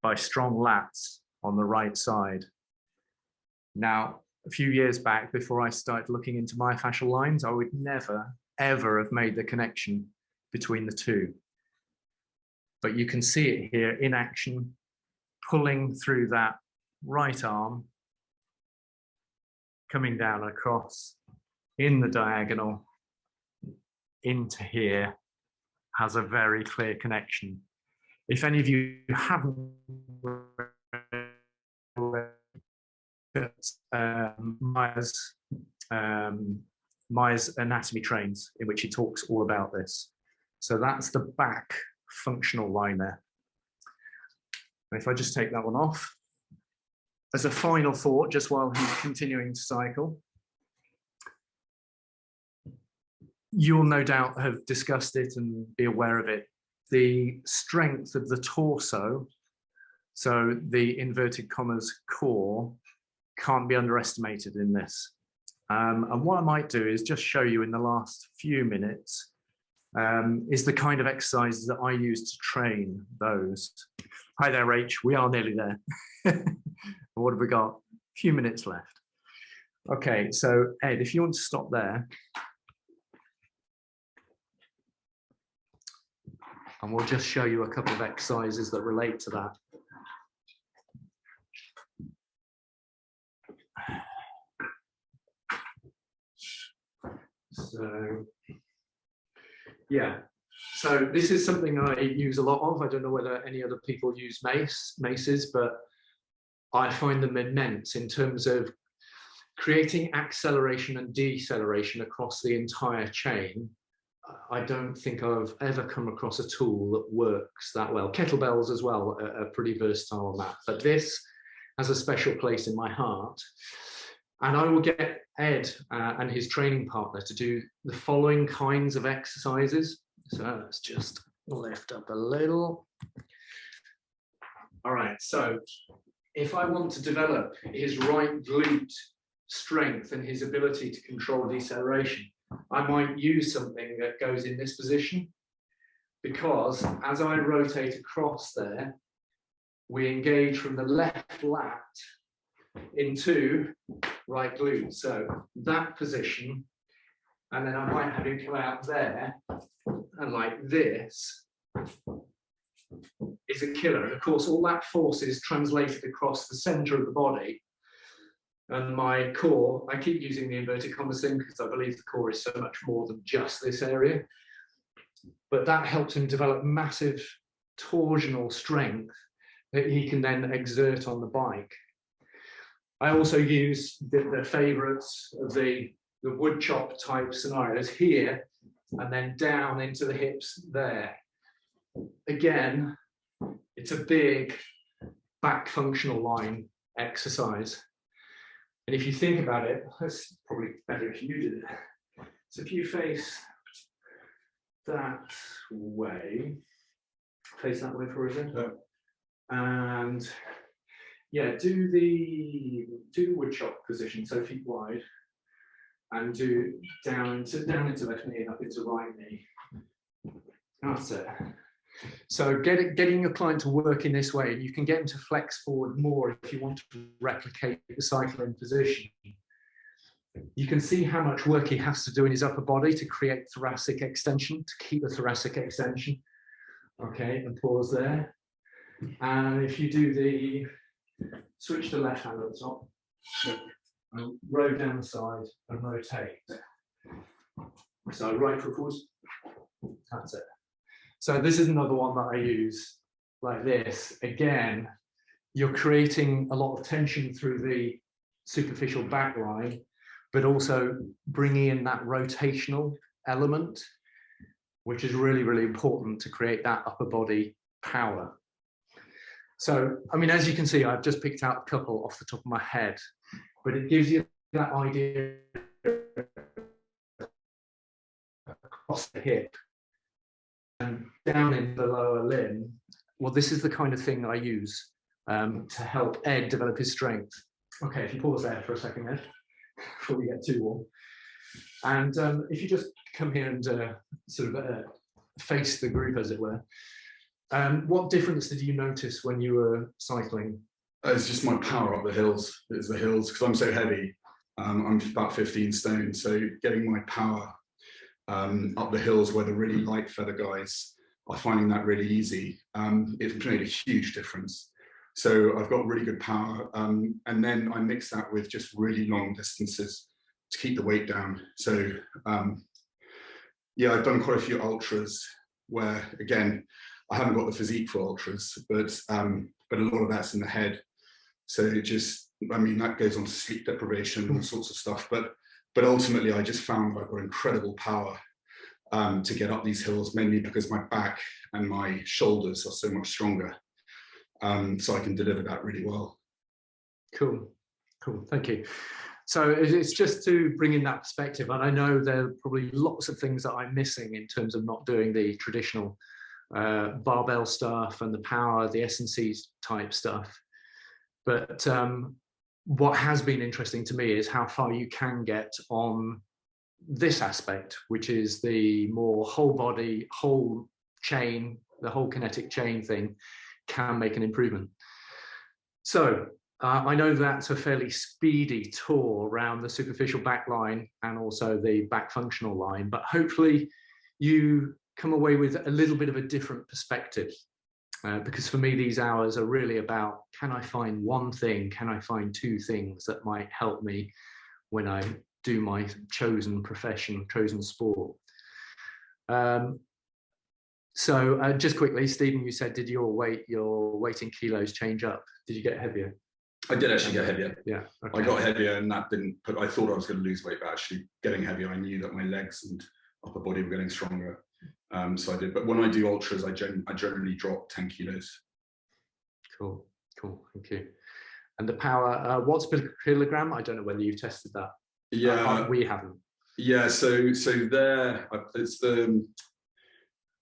[SPEAKER 2] by strong lats on the right side. Now, a few years back, before I started looking into myofascial lines, I would never, ever have made the connection between the two. But you can see it here in action, pulling through that right arm, coming down across in the diagonal into here, has a very clear connection. If any of you haven't Myers Anatomy Trains, in which he talks all about this. So that's the back functional line there. And if I just take that one off, as a final thought, just while he's continuing to cycle, you'll no doubt have discussed it and be aware of it. The strength of the torso, so the inverted commas core, can't be underestimated in this. And what I might do is just show you in the last few minutes is the kind of exercises that I use to train those. Hi there, Rach. We are nearly there. What have we got? A few minutes left. Okay, so Ed, if you want to stop there. And we'll just show you a couple of exercises that relate to that. So, yeah, so this is something I use a lot of. I don't know whether any other people use maces, but I find them immense in terms of creating acceleration and deceleration across the entire chain. I don't think I've ever come across a tool that works that well. Kettlebells as well are pretty versatile on that, but this has a special place in my heart. And I will get Ed and his training partner to do the following kinds of exercises. So let's just lift up a little. All right, so if I want to develop his right glute strength and his ability to control deceleration, I might use something that goes in this position, because as I rotate across there, we engage from the left lat into right glute. So that position, and then I might have him come out there, and like this is a killer. And of course, all that force is translated across the center of the body. And my core, I keep using the inverted commas thing because I believe the core is so much more than just this area. But that helps him develop massive torsional strength that he can then exert on the bike. I also use the favorites of the wood chop type scenarios here, and then down into the hips there. Again, it's a big back functional line exercise. And if you think about it, that's probably better if you did it. So if you face that way for a second, and yeah, do the wood chop position, so feet wide, and do down into left knee and up into right knee. That's it. So getting your client to work in this way, and you can get them to flex forward more if you want to replicate the cycling position. You can see how much work he has to do in his upper body to create thoracic extension, to keep the thoracic extension. Okay, and pause there. And if you do the switch to left hand at the top, and row down the side and rotate. So right foot forward. That's it. So this is another one that I use like this. Again, you're creating a lot of tension through the superficial back line, but also bringing in that rotational element, which is really, really important to create that upper body power. So, I mean, as you can see, I've just picked out a couple off the top of my head, but it gives you that idea across the hip and down in the lower limb. Well, this is the kind of thing I use to help Ed develop his strength. Okay, if you pause there for a second, Ed, before we get too warm. And if you just come here and sort of face the group, as it were. What difference did you notice when you were cycling?
[SPEAKER 3] It's just my power up the hills. It's the hills, because I'm so heavy. I'm about 15 stone, so getting my power up the hills where the really light feather guys are finding that really easy. It's made a huge difference. So I've got really good power, and then I mix that with just really long distances to keep the weight down. So yeah, I've done quite a few ultras where, again, I haven't got the physique for ultras, but a lot of that's in the head. So it just, I mean, that goes on to sleep deprivation and all sorts of stuff. But ultimately, I just found I've got incredible power to get up these hills, mainly because my back and my shoulders are so much stronger. So I can deliver that really well.
[SPEAKER 2] Cool, thank you. So it's just to bring in that perspective, and I know there are probably lots of things that I'm missing in terms of not doing the traditional barbell stuff and the power, the S&C type stuff. But what has been interesting to me is how far you can get on this aspect, which is the more whole body, whole chain, the whole kinetic chain thing can make an improvement. So I know that's a fairly speedy tour around the superficial back line and also the back functional line, but hopefully you come away with a little bit of a different perspective. Because for me, these hours are really about, can I find one thing? Can I find two things that might help me when I do my chosen profession, chosen sport? So just quickly, Stephen, you said, did your weight in kilos change up? Did you get heavier?
[SPEAKER 3] I did actually get heavier.
[SPEAKER 2] Yeah. Okay.
[SPEAKER 3] I got heavier, and that didn't, but I thought I was going to lose weight, but actually getting heavier, I knew that my legs and upper body were getting stronger. So I did, but when I do ultras, I generally drop 10 kilos. Cool,
[SPEAKER 2] thank you. And the power, watts per kilogram? I don't know whether you've tested that.
[SPEAKER 3] Yeah,
[SPEAKER 2] we haven't.
[SPEAKER 3] Yeah, so there, it's the,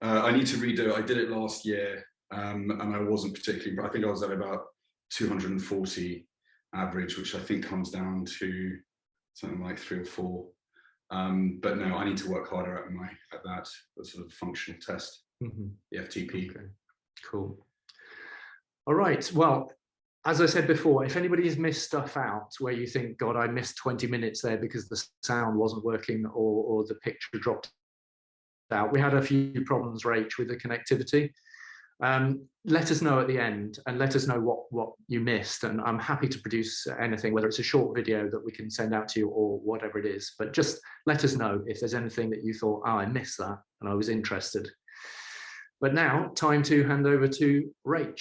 [SPEAKER 3] I need to redo it. I did it last year, and I wasn't particularly, but I think I was at about 240 average, which I think comes down to something like 3 or 4. But no, I need to work harder at that sort of functional test, the FTP.
[SPEAKER 2] Okay. Cool. All right. Well, as I said before, if anybody has missed stuff out where you think, God, I missed 20 minutes there because the sound wasn't working or the picture dropped out. We had a few problems, Rach, with the connectivity. Let us know at the end and let us know what you missed, and I'm happy to produce anything, whether it's a short video that we can send out to you or whatever it is, but just let us know if there's anything that you thought, oh, I missed that and I was interested. But now time to hand over to Rach.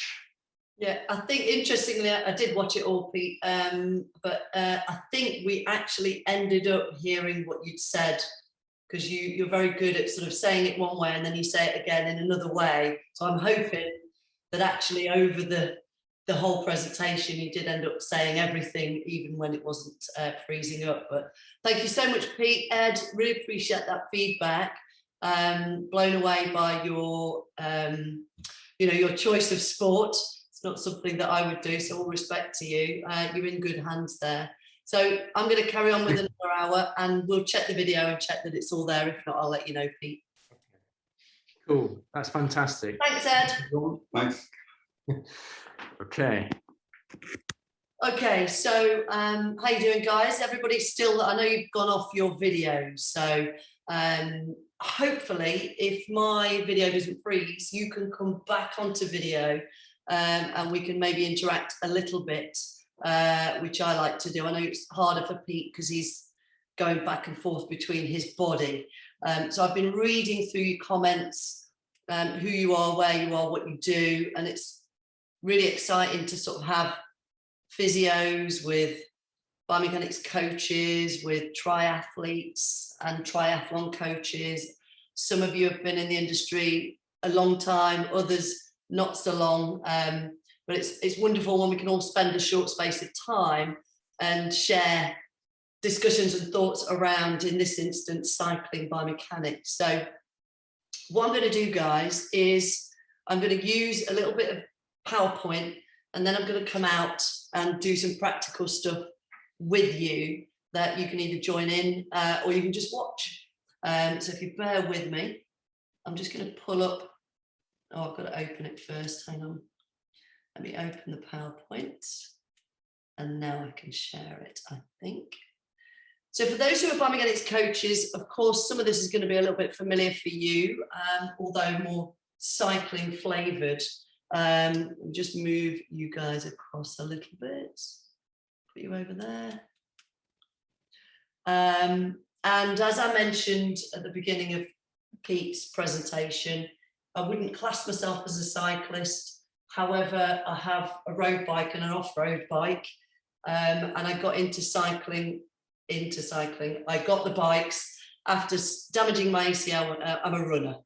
[SPEAKER 1] Yeah, I think interestingly, I did watch it all, Pete, but I think we actually ended up hearing what you'd said, because you're very good at sort of saying it one way and then you say it again in another way. So I'm hoping that actually over the whole presentation you did end up saying everything, even when it wasn't freezing up. But thank you so much, Pete. Ed, really appreciate that feedback. Blown away by your your choice of sport. It's not something that I would do, so all respect to you. You're in good hands there. So I'm going to carry on with another hour and we'll check the video and check that it's all there. If not, I'll let you know, Pete.
[SPEAKER 2] Cool. That's fantastic.
[SPEAKER 1] Thanks, Ed.
[SPEAKER 3] Thanks.
[SPEAKER 2] Okay.
[SPEAKER 1] Okay, so how you doing, guys? Everybody still, I know you've gone off your video, so hopefully if my video doesn't freeze, you can come back onto video and we can maybe interact a little bit. Which I like to do. I know it's harder for Pete because he's going back and forth between his body. So I've been reading through your comments, who you are, where you are, what you do, and it's really exciting to sort of have physios with biomechanics coaches, with triathletes and triathlon coaches. Some of you have been in the industry a long time, others not so long. But it's wonderful when we can all spend a short space of time and share discussions and thoughts around, in this instance, cycling biomechanics. So what I'm going to do, guys, is I'm going to use a little bit of PowerPoint, and then I'm going to come out and do some practical stuff with you that you can either join in or you can just watch. So if you bear with me, I'm just going to pull up. Oh, I've got to open it first. Hang on. Let me open the PowerPoint and now I can share it, I think. So for those who are biomechanics coaches, of course, some of this is going to be a little bit familiar for you, although more cycling flavoured. Just move you guys across a little bit. Put you over there. And as I mentioned at the beginning of Pete's presentation, I wouldn't class myself as a cyclist. However, I have a road bike and an off-road bike, and I got into cycling. I got the bikes after damaging my ACL. I'm a runner,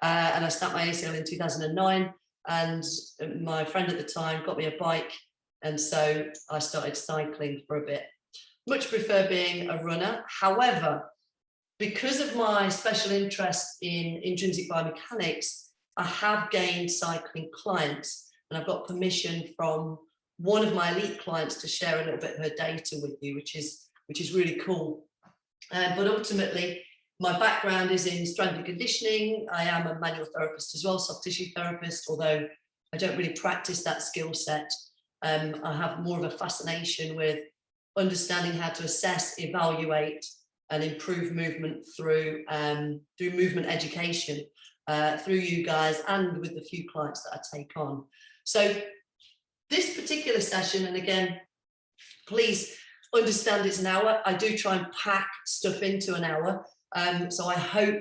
[SPEAKER 1] and I snapped my ACL in 2009, and my friend at the time got me a bike, and so I started cycling for a bit. Much prefer being a runner. However, because of my special interest in intrinsic biomechanics, I have gained cycling clients, and I've got permission from one of my elite clients to share a little bit of her data with you, which is really cool. But ultimately, my background is in strength and conditioning. I am a manual therapist as well, soft tissue therapist, although I don't really practice that skill set. I have more of a fascination with understanding how to assess, evaluate, and improve movement through movement education, through you guys and with the few clients that I take on. So this particular session, and again, please understand it's an hour. I do try and pack stuff into an hour. So I hope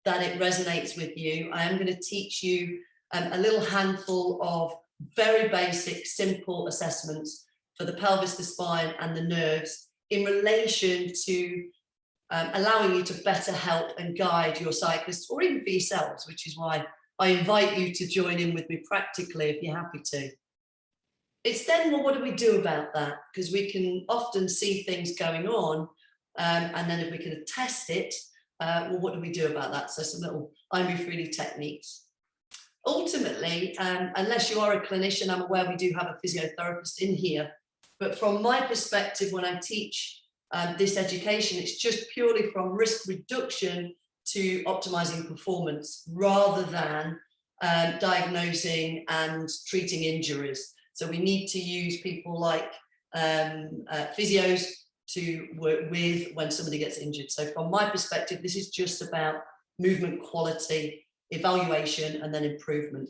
[SPEAKER 1] that it resonates with you. I am going to teach you a little handful of very basic, simple assessments for the pelvis, the spine, and the nerves in relation to allowing you to better help and guide your cyclists, or even for yourselves, which is why I invite you to join in with me practically if you're happy to. It's then, well, what do we do about that? Because we can often see things going on, and then if we can test it, well, what do we do about that? So some little I'm freely techniques. Ultimately, unless you are a clinician, I'm aware we do have a physiotherapist in here, but from my perspective, when I teach this education, it's just purely from risk reduction to optimizing performance rather than diagnosing and treating injuries. So we need to use people like physios to work with when somebody gets injured. So from my perspective, this is just about movement quality, evaluation, and then improvement.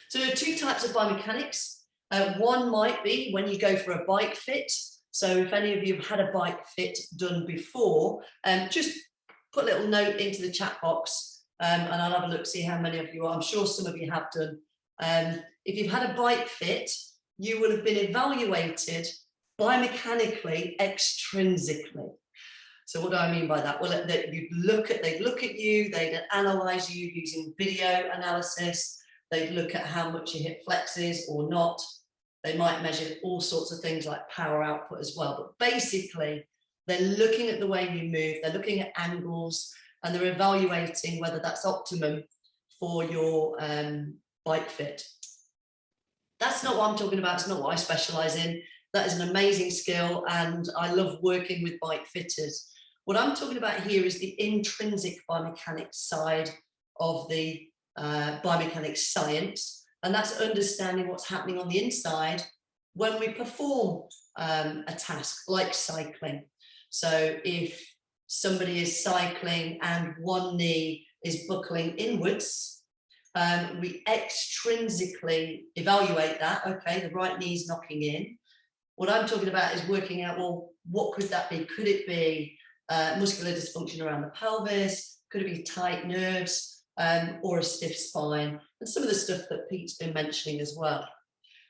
[SPEAKER 1] So there are two types of biomechanics. One might be when you go for a bike fit. So if any of you have had a bike fit done before, just put a little note into the chat box, and I'll have a look, see how many of you are. I'm sure some of you have done. If you've had a bike fit, you will have been evaluated biomechanically, extrinsically. So what do I mean by that? Well, they'd look at you, they'd analyze you using video analysis, they'd look at how much your hip flexes or not. They might measure all sorts of things like power output as well. But basically, they're looking at the way you move, they're looking at angles, and they're evaluating whether that's optimum for your bike fit. That's not what I'm talking about. It's not what I specialize in. That is an amazing skill, and I love working with bike fitters. What I'm talking about here is the intrinsic biomechanics side of the biomechanics science, and that's understanding what's happening on the inside when we perform a task like cycling. So if somebody is cycling and one knee is buckling inwards, we extrinsically evaluate that. Okay, the right knee is knocking in. What I'm talking about is working out, well, what could that be? Could it be muscular dysfunction around the pelvis? Could it be tight nerves, or a stiff spine? And some of the stuff that Pete's been mentioning as well.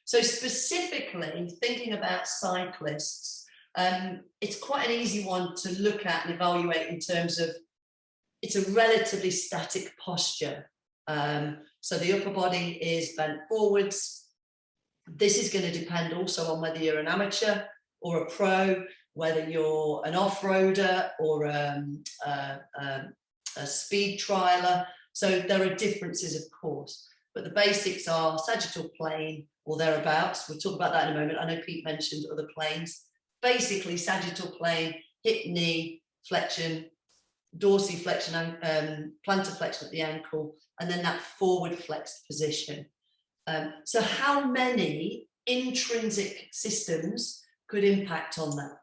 [SPEAKER 1] So specifically thinking about cyclists, it's quite an easy one to look at and evaluate in terms of it's a relatively static posture. So the upper body is bent forwards. This is going to depend also on whether you're an amateur or a pro, whether you're an off-roader or a speed trialer. So there are differences, of course, but the basics are sagittal plane or thereabouts. We'll talk about that in a moment. I know Pete mentioned other planes. Basically, sagittal plane, hip, knee, flexion, dorsiflexion, plantar flexion at the ankle, and then that forward flexed position. So how many intrinsic systems could impact on that?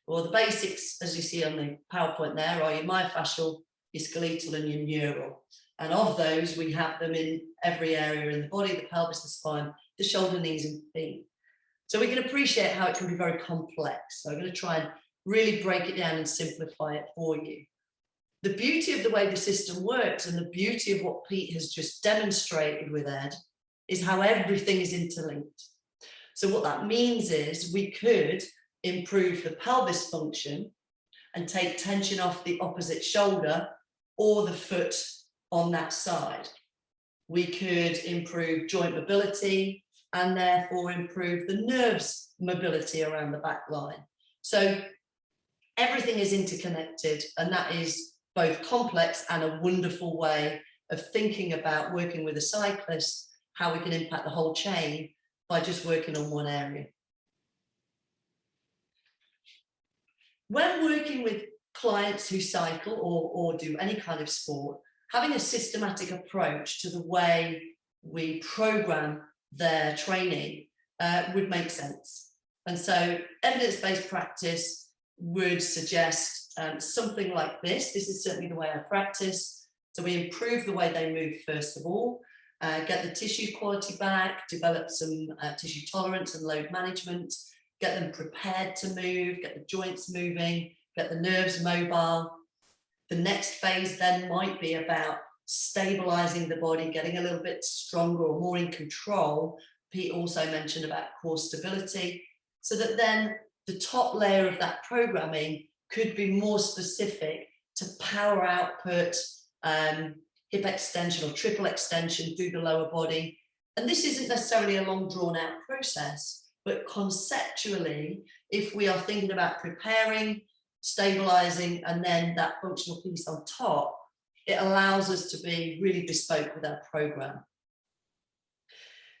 [SPEAKER 1] Well, the basics, as you see on the PowerPoint there, are your myofascial, your skeletal, and your neural. And of those, we have them in every area in the body, the pelvis, the spine, the shoulder, knees, and feet. So we can appreciate how it can be very complex. So I'm going to try and really break it down and simplify it for you. The beauty of the way the system works and the beauty of what Pete has just demonstrated with Ed is how everything is interlinked. So what that means is we could improve the pelvis function and take tension off the opposite shoulder or the foot on that side. We could improve joint mobility and therefore improve the nerves mobility around the back line. So everything is interconnected, and that is both complex and a wonderful way of thinking about working with a cyclist, how we can impact the whole chain by just working on one area. When working with clients who cycle or do any kind of sport, having a systematic approach to the way we program their training would make sense. And so evidence-based practice would suggest something like this. This is certainly the way I practice. So we improve the way they move first of all, get the tissue quality back, develop some tissue tolerance and load management, get them prepared to move, get the joints moving, get the nerves mobile. The next phase then might be about stabilizing the body, getting a little bit stronger or more in control. Pete also mentioned about core stability, so that then the top layer of that programming could be more specific to power output, hip extension or triple extension through the lower body. And this isn't necessarily a long drawn out process, but conceptually, if we are thinking about preparing, stabilizing, and then that functional piece on top, it allows us to be really bespoke with our program.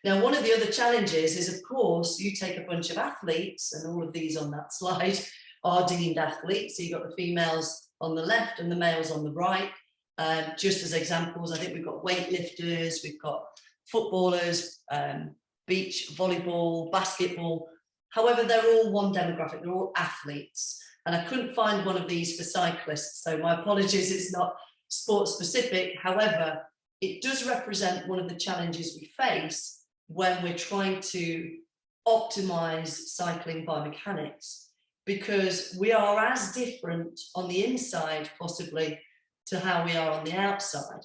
[SPEAKER 1] Now, one of the other challenges is, of course, you take a bunch of athletes, and all of these on that slide are deemed athletes. So you've got the females on the left and the males on the right. Just as examples, I think we've got weightlifters, we've got footballers, beach volleyball, basketball. However, they're all one demographic, they're all athletes. And I couldn't find one of these for cyclists, so my apologies, it's not sport specific. However, it does represent one of the challenges we face when we're trying to optimize cycling biomechanics, because we are as different on the inside possibly to how we are on the outside.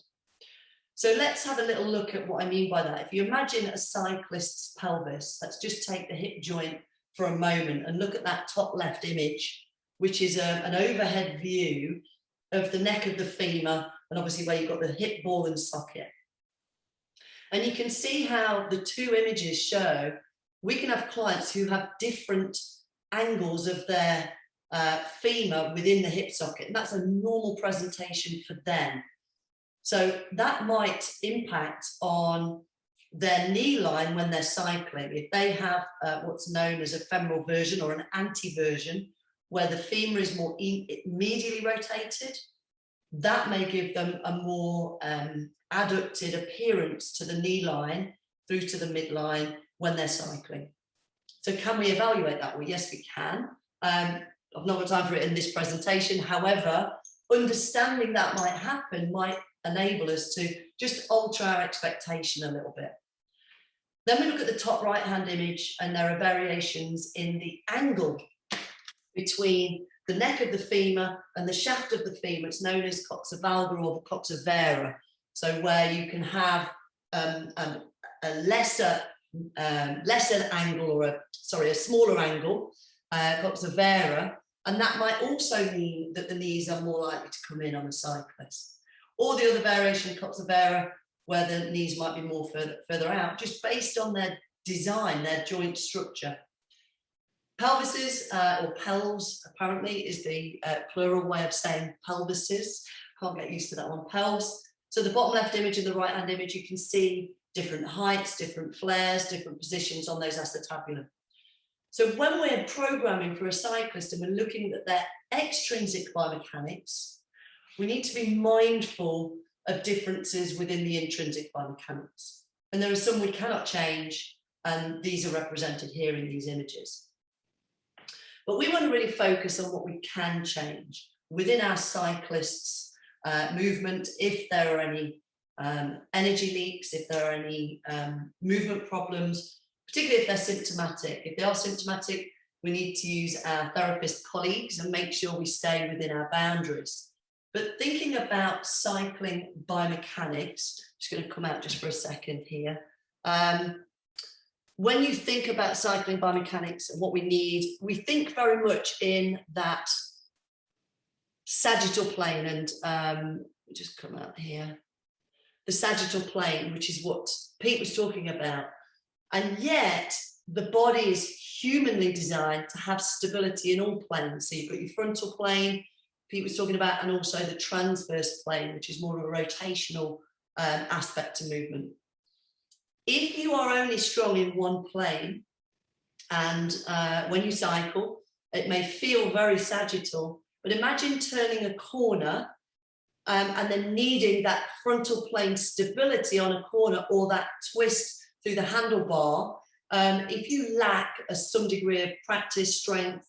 [SPEAKER 1] So let's have a little look at what I mean by that. If you imagine a cyclist's pelvis, let's just take the hip joint for a moment and look at that top left image, which is an overhead view of the neck of the femur, and obviously where you've got the hip ball and socket. And you can see how the two images show we can have clients who have different angles of their femur within the hip socket, and that's a normal presentation for them. So that might impact on their knee line when they're cycling. If they have what's known as a femoral version or an anti-version, where the femur is more medially rotated, that may give them a more adducted appearance to the knee line through to the midline when they're cycling. So can we evaluate that? Well, yes, we can. I've not got time for it in this presentation. However, understanding that might happen might enable us to just alter our expectation a little bit. Then we look at the top right-hand image, and there are variations in the angle between the neck of the femur and the shaft of the femur. It's known as coxa valga or the coxa vera. So where you can have a lesser angle, or a smaller angle, coxa vera, and that might also mean that the knees are more likely to come in on a cyclist. Or the other variation, coxa vera, where the knees might be more further out, just based on their design, their joint structure. Pelvises, or pels, apparently, is the plural way of saying pelvises. Can't get used to that one, pels. So the bottom left image and the right hand image, you can see different heights, different flares, different positions on those acetabulum. So when we're programming for a cyclist and we're looking at their extrinsic biomechanics, we need to be mindful of differences within the intrinsic biomechanics. And there are some we cannot change, and these are represented here in these images. But we want to really focus on what we can change within our cyclists' movement, if there are any energy leaks, if there are any movement problems, particularly if they're symptomatic. If they are symptomatic, we need to use our therapist colleagues and make sure we stay within our boundaries. But thinking about cycling biomechanics, just going to come out just for a second here. When you think about cycling biomechanics and what we need, we think very much in that sagittal plane, and just come out here, the sagittal plane, which is what Pete was talking about. And yet the body is humanly designed to have stability in all planes. So you've got your frontal plane, Pete was talking about, and also the transverse plane, which is more of a rotational aspect to movement. If you are only strong in one plane, and when you cycle, it may feel very sagittal, but imagine turning a corner and then needing that frontal plane stability on a corner, or that twist through the handlebar. If you lack some degree of practice, strength,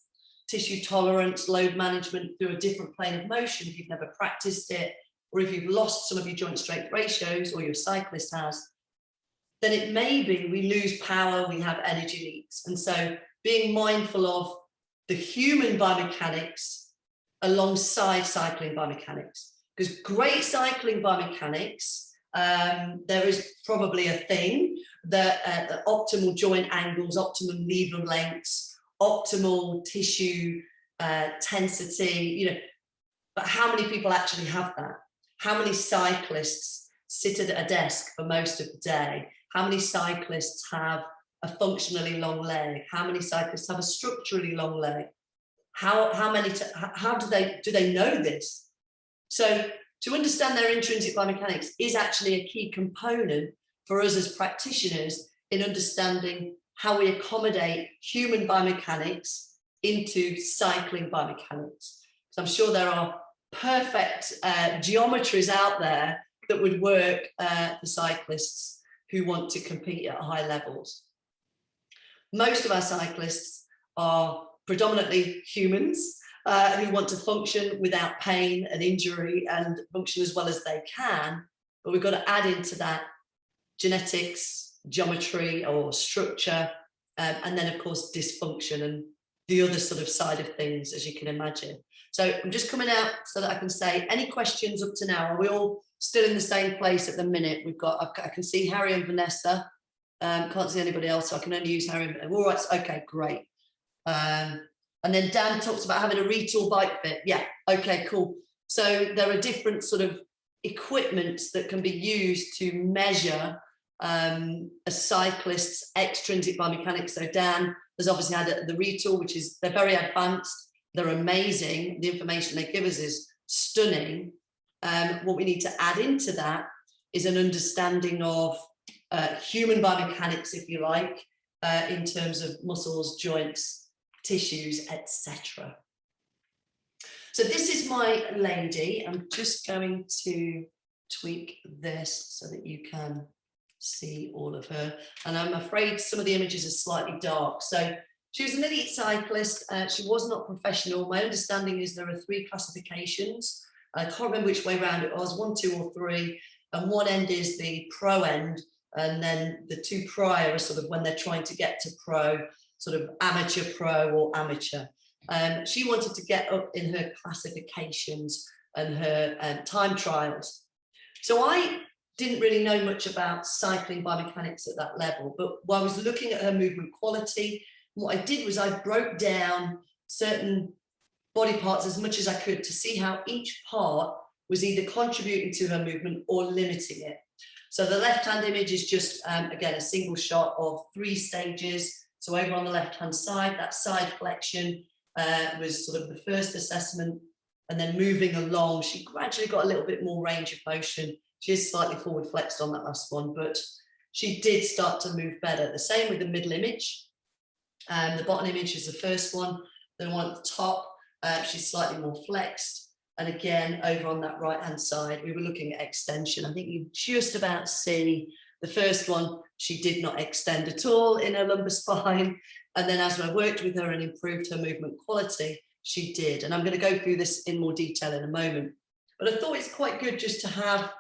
[SPEAKER 1] tissue tolerance, load management through a different plane of motion, if you've never practiced it, or if you've lost some of your joint strength ratios, or your cyclist has, then it may be we lose power, we have energy leaks. And so being mindful of the human biomechanics alongside cycling biomechanics, because great cycling biomechanics, there is probably a thing that optimal joint angles, optimum lever lengths, optimal tissue tensity, but how many people actually have that? How many cyclists sit at a desk for most of the day? How many cyclists have a functionally long leg? How many cyclists have a structurally long leg? How do they know this? So to understand their intrinsic biomechanics is actually a key component for us as practitioners in understanding how we accommodate human biomechanics into cycling biomechanics. So I'm sure there are perfect geometries out there that would work for cyclists who want to compete at high levels. Most of our cyclists are predominantly humans who want to function without pain and injury and function as well as they can, but we've got to add into that genetics, geometry or structure, and then of course dysfunction and the other sort of side of things, as you can imagine. So I'm just coming out so that I can say any questions up to now. Are we all still in the same place at the minute? We've got, I can see Harry and Vanessa, can't see anybody else, so I can only use Harry and Vanessa. All right, okay, great. And then Dan talks about having a retool bike fit. Yeah, okay, cool. So there are different sort of equipments that can be used to measure a cyclist's extrinsic biomechanics. So Dan has obviously had the retool, which is, they're very advanced, they're amazing. The information they give us is stunning. What we need to add into that is an understanding of human biomechanics, if you like, in terms of muscles, joints, tissues, etc. So this is my lady. I'm just going to tweak this so that you can see all of her. And I'm afraid some of the images are slightly dark. So she was an elite cyclist. She was not professional. My understanding is there are 3 classifications. I can't remember which way around it was, 1, 2 or 3. And one end is the pro end. And then the 2 prior are sort of when they're trying to get to pro, sort of amateur pro or amateur. She wanted to get up in her classifications and her time trials. So I didn't really know much about cycling biomechanics at that level, but while I was looking at her movement quality, what I did was I broke down certain body parts as much as I could to see how each part was either contributing to her movement or limiting it. So the left-hand image is just, again, a single shot of 3 stages. So over on the left-hand side, that side flexion was sort of the first assessment, and then moving along, she gradually got a little bit more range of motion. She is slightly forward flexed on that last one, but she did start to move better. The same with the middle image. The bottom image is the first one. The one at the top, she's slightly more flexed. And again, over on that right-hand side, we were looking at extension. I think you just about see the first one, she did not extend at all in her lumbar spine. And then as I worked with her and improved her movement quality, she did. And I'm going to go through this in more detail in a moment. But I thought it's quite good just to have,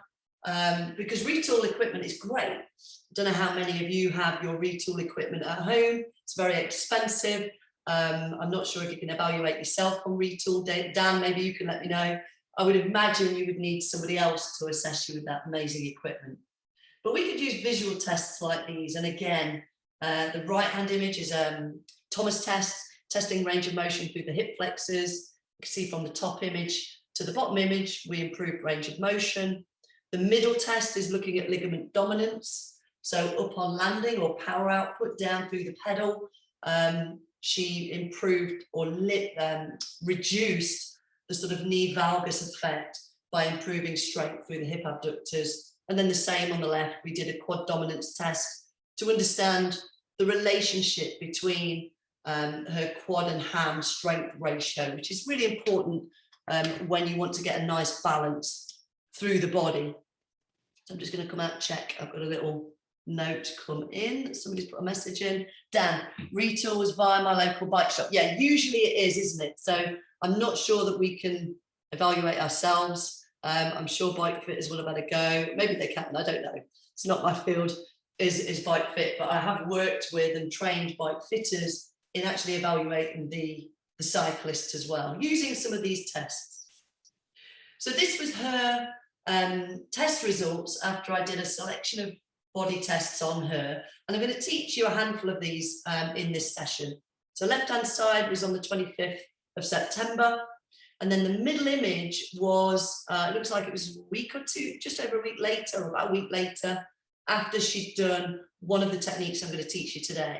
[SPEAKER 1] because retool equipment is great. I don't know how many of you have your retool equipment at home. It's very expensive. I'm not sure if you can evaluate yourself on retool. Dan, maybe you can let me know. I would imagine you would need somebody else to assess you with that amazing equipment. But we could use visual tests like these. And again, the right-hand image is Thomas test, testing range of motion through the hip flexors. You can see from the top image to the bottom image, we improved range of motion. The middle test is looking at ligament dominance. So up on landing or power output down through the pedal, she improved or reduced the sort of knee valgus effect by improving strength through the hip abductors. And then the same on the left, we did a quad dominance test to understand the relationship between her quad and ham strength ratio, which is really important when you want to get a nice balance through the body. So I'm just going to come out and check. I've got a little note come in. Somebody's put a message in. Dan, retools via my local bike shop. Yeah, usually it is, isn't it? So I'm not sure that we can evaluate ourselves. I'm sure bike fitters will have had a go. Maybe they can, I don't know. It's not my field, is bike fit, but I have worked with and trained bike fitters in actually evaluating the cyclists as well, using some of these tests. So this was her test results after I did a selection of body tests on her. And I'm going to teach you a handful of these in this session. So left-hand side was on the 25th of September. And then the middle image was, it looks like it was a week or two, just over a week later, or about a week later, after she'd done one of the techniques I'm going to teach you today.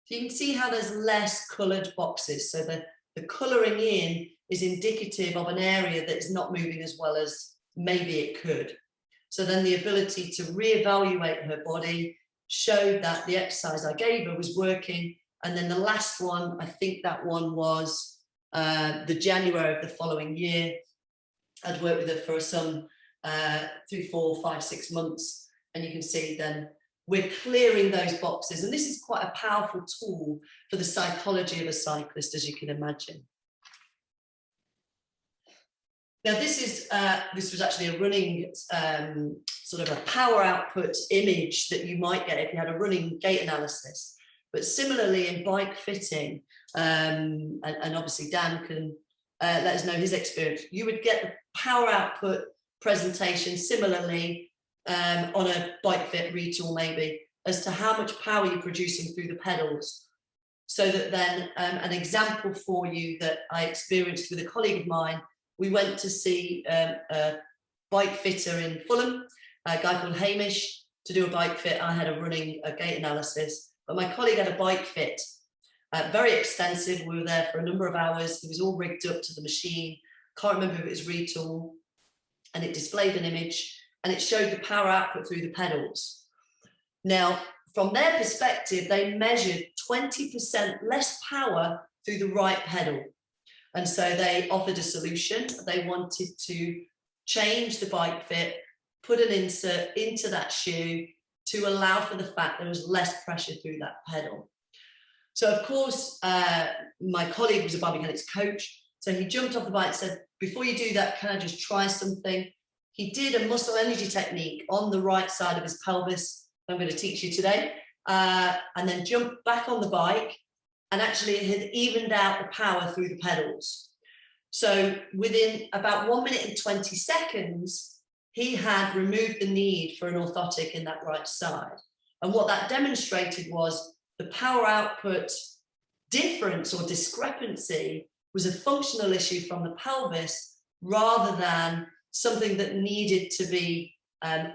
[SPEAKER 1] So you can see how there's less coloured boxes. So the colouring in is indicative of an area that is not moving as well as maybe it could. So then the ability to reevaluate her body showed that the exercise I gave her was working. And then the last one, I think that one was the January of the following year. I'd worked with her for some 3, 4, 5, 6 months. And you can see then we're clearing those boxes. And this is quite a powerful tool for the psychology of a cyclist, as you can imagine. Now this was actually a running sort of a power output image that you might get if you had a running gait analysis. But similarly in bike fitting, and obviously Dan can let us know his experience, you would get the power output presentation similarly on a bike fit retool maybe, as to how much power you're producing through the pedals. So that then an example for you that I experienced with a colleague of mine, we went to see a bike fitter in Fulham, a guy called Hamish, to do a bike fit. I had a gait analysis, but my colleague had a bike fit, very extensive. We were there for a number of hours. It was all rigged up to the machine. Can't remember if it was retool, and it displayed an image and it showed the power output through the pedals. Now, from their perspective, they measured 20% less power through the right pedal. And so they offered a solution. They wanted to change the bike fit, put an insert into that shoe to allow for the fact there was less pressure through that pedal. So of course, my colleague was a Biomechanics coach. So he jumped off the bike and said, before you do that, can I just try something? He did a muscle energy technique on the right side of his pelvis. I'm going to teach you today. And then jumped back on the bike, and actually it had evened out the power through the pedals. So within about 1 minute and 20 seconds, he had removed the need for an orthotic in that right side. And what that demonstrated was the power output difference or discrepancy was a functional issue from the pelvis rather than something that needed to be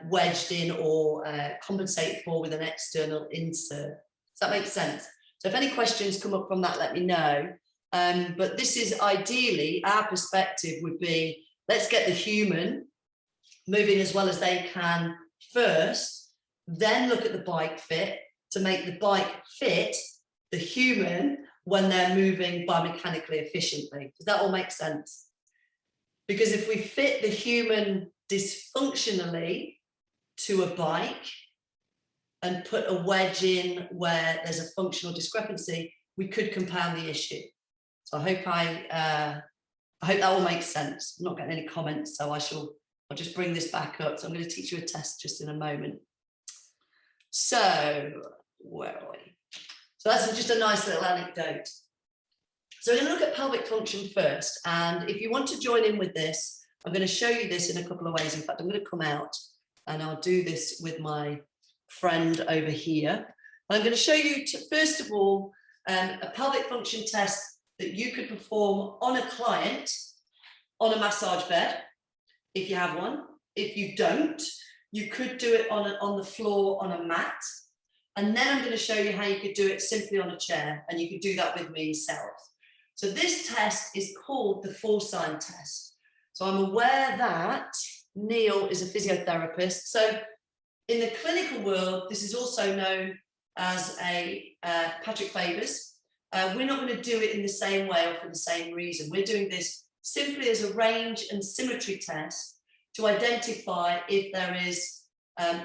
[SPEAKER 1] wedged in or compensated for with an external insert. Does that make sense? So if any questions come up from that, let me know. But this is ideally, our perspective would be, let's get the human moving as well as they can first, then look at the bike fit to make the bike fit the human when they're moving biomechanically efficiently. Does that all make sense? Because if we fit the human dysfunctionally to a bike and put a wedge in where there's a functional discrepancy, we could compound the issue. So I hope that all makes sense. I'm not getting any comments, so I'll just bring this back up. So I'm going to teach you a test just in a moment. So where are we? So that's just a nice little anecdote. So we're going to look at pelvic function first. And if you want to join in with this, I'm going to show you this in a couple of ways. In fact, I'm going to come out and I'll do this with my friend over here. I'm going to show you, first of all, a pelvic function test that you could perform on a client on a massage bed, if you have one. If you don't, you could do it on the floor on a mat. And then I'm going to show you how you could do it simply on a chair, and you could do that with me yourself. So this test is called the 4-sign test. So I'm aware that Neil is a physiotherapist. So in the clinical world, this is also known as a Patrick Favors. We're not going to do it in the same way or for the same reason. We're doing this simply as a range and symmetry test to identify if there is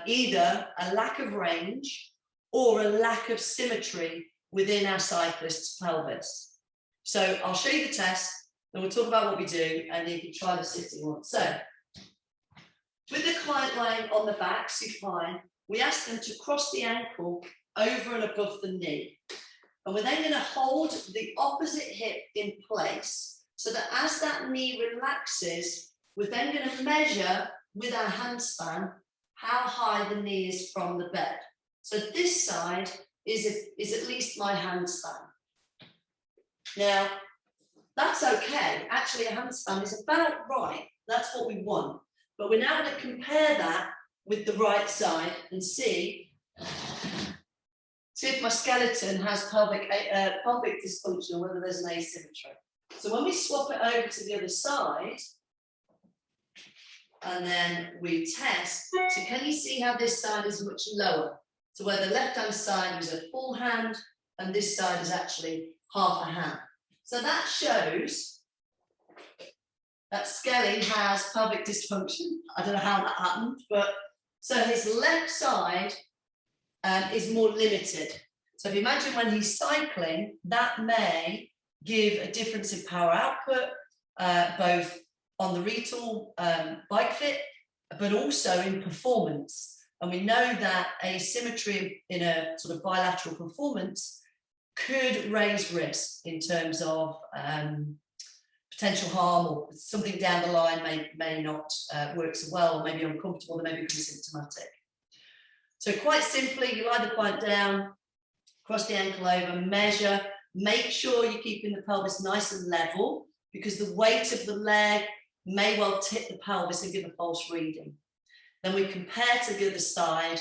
[SPEAKER 1] either a lack of range or a lack of symmetry within our cyclist's pelvis. So I'll show you the test, and we'll talk about what we do, and you can try the sitting one. So with the client lying on the back, supine, we ask them to cross the ankle over and above the knee. And we're then going to hold the opposite hip in place so that as that knee relaxes, we're then going to measure with our hand span how high the knee is from the bed. So this side is at least my hand span. Now, that's okay. Actually, a hand span is about right. That's what we want. But we're now going to compare that with the right side and see if my skeleton has pelvic dysfunction or whether there's an asymmetry. So when we swap it over to the other side, and then we test, so can you see how this side is much lower? So where the left-hand side is a full hand, and this side is actually half a hand. So that shows that Skelly has pelvic dysfunction. I don't know how that happened, but so his left side is more limited. So if you imagine when he's cycling, that may give a difference in power output, both on the retool bike fit, but also in performance. And we know that asymmetry in a sort of bilateral performance could raise risk in terms of potential harm, or something down the line may not work so well, or maybe uncomfortable, or maybe become symptomatic. So quite simply, you lie the client down, cross the ankle over, measure, make sure you're keeping the pelvis nice and level, because the weight of the leg may well tip the pelvis and give a false reading. Then we compare to the other side.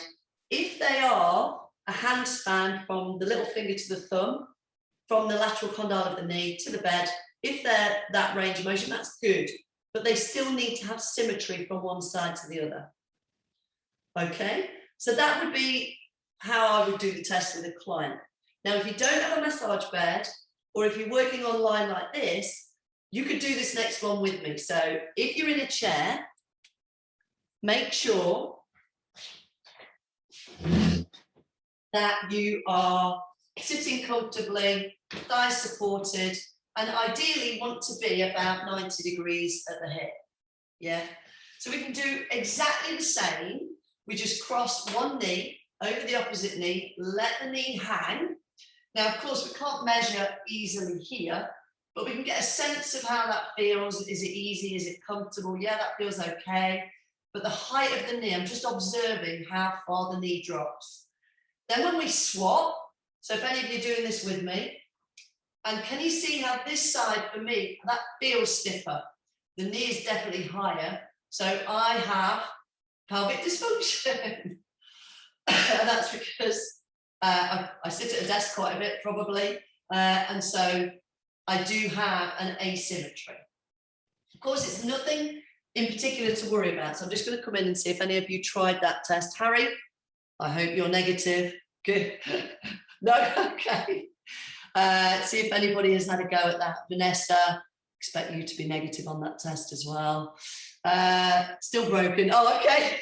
[SPEAKER 1] If they are a hand span from the little finger to the thumb, from the lateral condyle of the knee to the bed, if they're that range of motion, that's good, but they still need to have symmetry from one side to the other. Okay, so that would be how I would do the test with a client. Now, if you don't have a massage bed, or if you're working online like this, you could do this next one with me. So if you're in a chair, make sure that you are sitting comfortably, thighs supported, and ideally want to be about 90 degrees at the hip. Yeah. So we can do exactly the same. We just cross one knee over the opposite knee, let the knee hang. Now, of course, we can't measure easily here, but we can get a sense of how that feels. Is it easy? Is it comfortable? Yeah, that feels okay. But the height of the knee, I'm just observing how far the knee drops. Then when we swap, so if any of you are doing this with me, and can you see how this side for me, that feels stiffer? The knee is definitely higher. So I have pelvic dysfunction. And that's because I sit at a desk quite a bit, probably. And so I do have an asymmetry. Of course, it's nothing in particular to worry about. So I'm just going to come in and see if any of you tried that test. Harry, I hope you're negative. Good. No, okay. See if anybody has had a go at that. Vanessa, expect you to be negative on that test as well. Still broken. Oh, okay.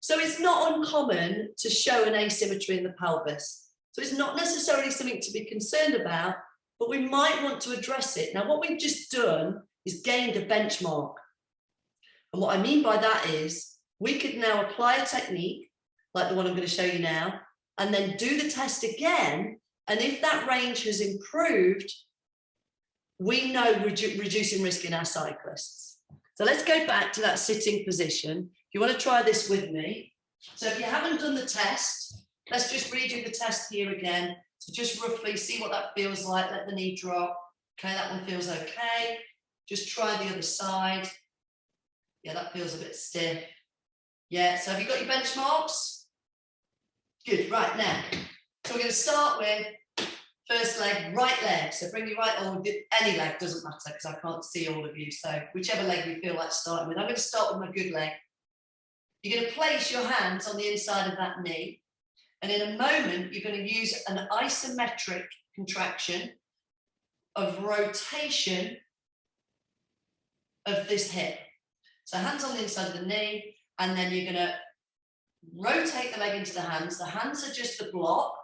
[SPEAKER 1] So it's not uncommon to show an asymmetry in the pelvis. So it's not necessarily something to be concerned about, but we might want to address it. Now, what we've just done is gained a benchmark. And what I mean by that is we could now apply a technique like the one I'm going to show you now, and then do the test again. And if that range has improved, we know reducing risk in our cyclists. So let's go back to that sitting position. If you want to try this with me. So if you haven't done the test, let's just redo the test here again. So just roughly see what that feels like. Let the knee drop. Okay, that one feels okay. Just try the other side. Yeah, that feels a bit stiff. Yeah, so have you got your benchmarks? Good, right now. So we're going to start with first leg, right leg. So bring your right, or any leg, doesn't matter because I can't see all of you. So whichever leg you feel like starting with. I'm going to start with my good leg. You're going to place your hands on the inside of that knee. And in a moment, you're going to use an isometric contraction of rotation of this hip. So hands on the inside of the knee, and then you're going to rotate the leg into the hands. The hands are just the block,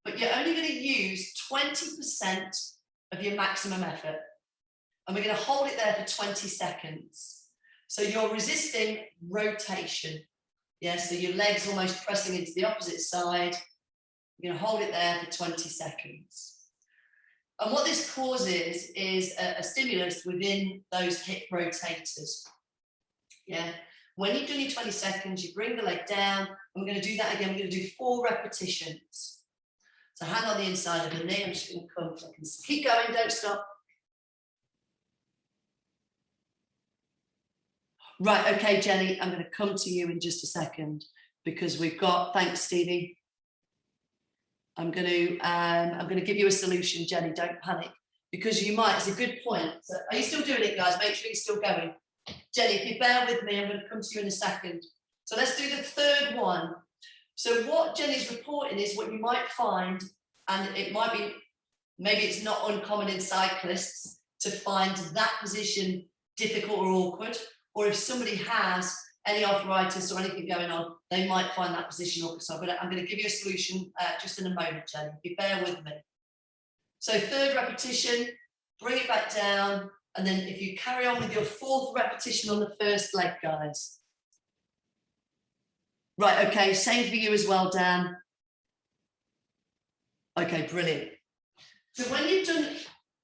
[SPEAKER 1] but you're only going to use 20% of your maximum effort. And we're going to hold it there for 20 seconds. So you're resisting rotation. Yeah, so your leg's almost pressing into the opposite side. You're going to hold it there for 20 seconds. And what this causes is a stimulus within those hip rotators. Yeah. When you've done your 20 seconds, you bring the leg down, and we're going to do that again. We're going to do 4 repetitions. So hand on the inside of the knee. I'm just going to come. Keep going, don't stop. Right, okay, Jenny, I'm going to come to you in just a second because we've got, thanks, Stevie. I'm going to give you a solution, Jenny, don't panic, because you might, it's a good point. So are you still doing it, guys? Make sure you're still going. Jenny, if you bear with me, I'm going to come to you in a second. So let's do the third one. So what Jenny's reporting is what you might find, and it might be, maybe it's not uncommon in cyclists to find that position difficult or awkward, or if somebody has any arthritis or anything going on, they might find that position awkward. So I'm going to give you a solution just in a moment, Jenny. If you bear with me. So third repetition, bring it back down. And then if you carry on with your 4th repetition on the first leg, guys. Right, okay, same for you as well, Dan. Okay, brilliant. So when you've done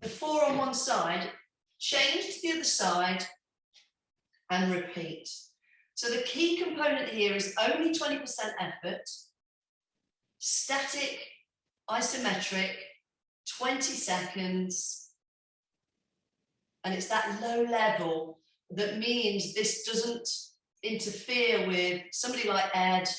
[SPEAKER 1] the 4 on one side, change to the other side and repeat. So the key component here is only 20% effort, static, isometric, 20 seconds, and it's that low level that means this doesn't interfere with somebody like Ed,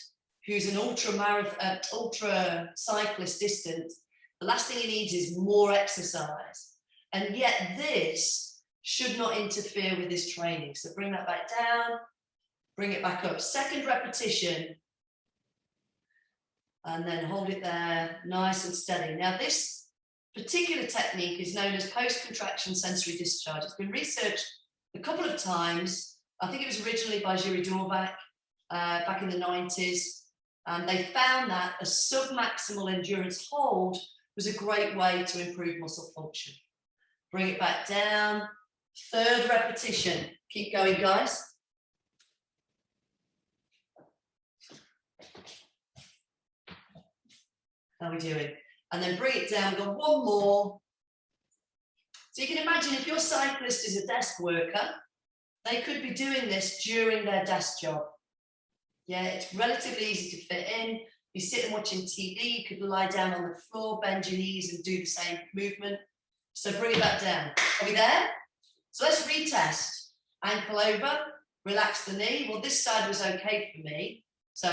[SPEAKER 1] who's an ultra cyclist distance. The last thing he needs is more exercise, and yet this should not interfere with his training. So bring that back down, bring it back up. Second repetition, and then hold it there, nice and steady. Now this particular technique is known as post-contraction sensory discharge. It's been researched a couple of times. I think it was originally by Jiří Dorvac back in the 90s. And they found that a submaximal endurance hold was a great way to improve muscle function. Bring it back down. Third repetition. Keep going, guys. How are we doing? And then bring it down. We've got one more. So you can imagine if your cyclist is a desk worker, they could be doing this during their desk job. Yeah, it's relatively easy to fit in. You sit and watching TV, you could lie down on the floor, bend your knees and do the same movement. So bring it back down. Are we there? So let's retest. Ankle over, relax the knee. Well, this side was okay for me. So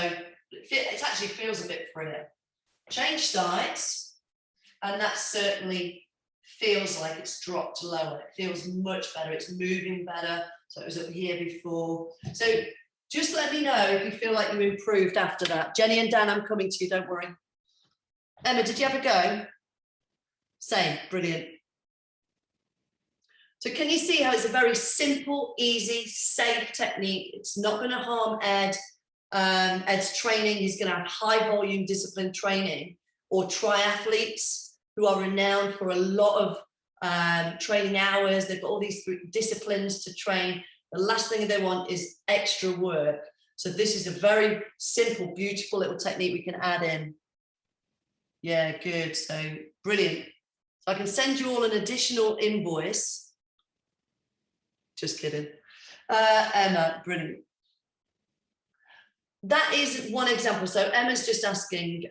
[SPEAKER 1] it actually feels a bit freer. Change sides, and that certainly feels like it's dropped lower. It feels much better. It's moving better. So it was up here before. So just let me know if you feel like you improved after that. Jenny and Dan, I'm coming to you, don't worry. Emma, did you have a go? Same, brilliant. So can you see how it's a very simple, easy, safe technique? It's not going to harm Ed. Ed's training, he's going to have high volume discipline training, or triathletes who are renowned for a lot of training hours. They've got all these disciplines to train. The last thing they want is extra work. So this is a very simple, beautiful little technique we can add in. Yeah, good. So brilliant. So I can send you all an additional invoice. Just kidding. Emma, brilliant. That is one example. So Emma's just asking,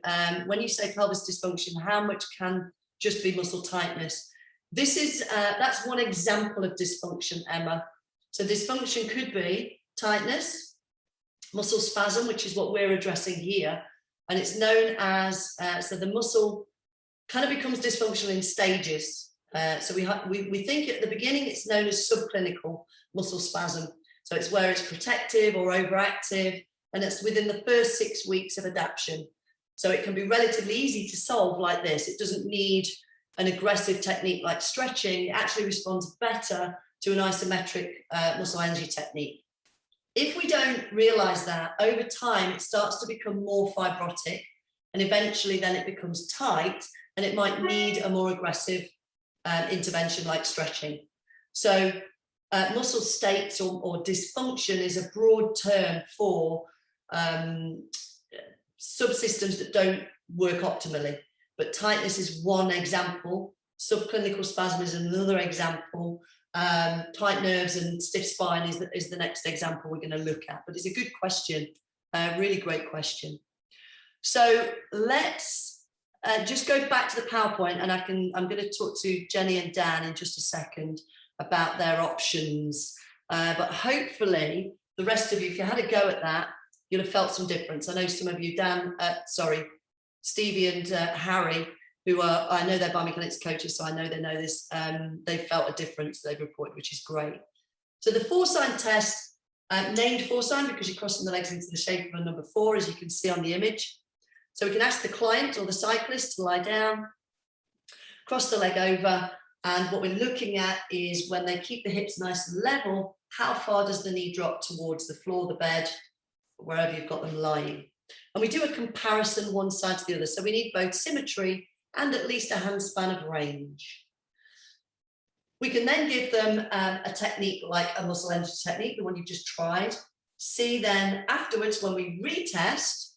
[SPEAKER 1] when you say pelvis dysfunction, how much can just be muscle tightness? This is, that's one example of dysfunction, Emma. So dysfunction could be tightness, muscle spasm, which is what we're addressing here. And it's known as, so the muscle kind of becomes dysfunctional in stages. So we think at the beginning it's known as subclinical muscle spasm. So it's where it's protective or overactive, and it's within the first 6 weeks of adaptation. So it can be relatively easy to solve like this. It doesn't need an aggressive technique like stretching. It actually responds better to an isometric muscle energy technique. If we don't realize that, over time, it starts to become more fibrotic, and eventually then it becomes tight, and it might need a more aggressive intervention like stretching. So muscle states or dysfunction is a broad term for subsystems that don't work optimally, but tightness is one example. Subclinical spasm is another example. Tight nerves and stiff spine is the next example we're going to look at. But it's a good question, really great question. So let's just go back to the PowerPoint, and I'm going to talk to Jenny and Dan in just a second about their options. But hopefully the rest of you, if you had a go at that, you'll have felt some difference. I know some of you, Stevie and Harry, who are, I know they're biomechanics coaches, so I know they know this. They felt a difference, they've reported, which is great. So the 4-sign test, named 4-sign because you're crossing the legs into the shape of a number 4, as you can see on the image. So we can ask the client or the cyclist to lie down, cross the leg over, and what we're looking at is when they keep the hips nice and level, how far does the knee drop towards the floor, the bed, wherever you've got them lying. And we do a comparison one side to the other. So we need both symmetry and at least a handspan of range. We can then give them a technique like a muscle energy technique, the one you just tried. See then afterwards when we retest,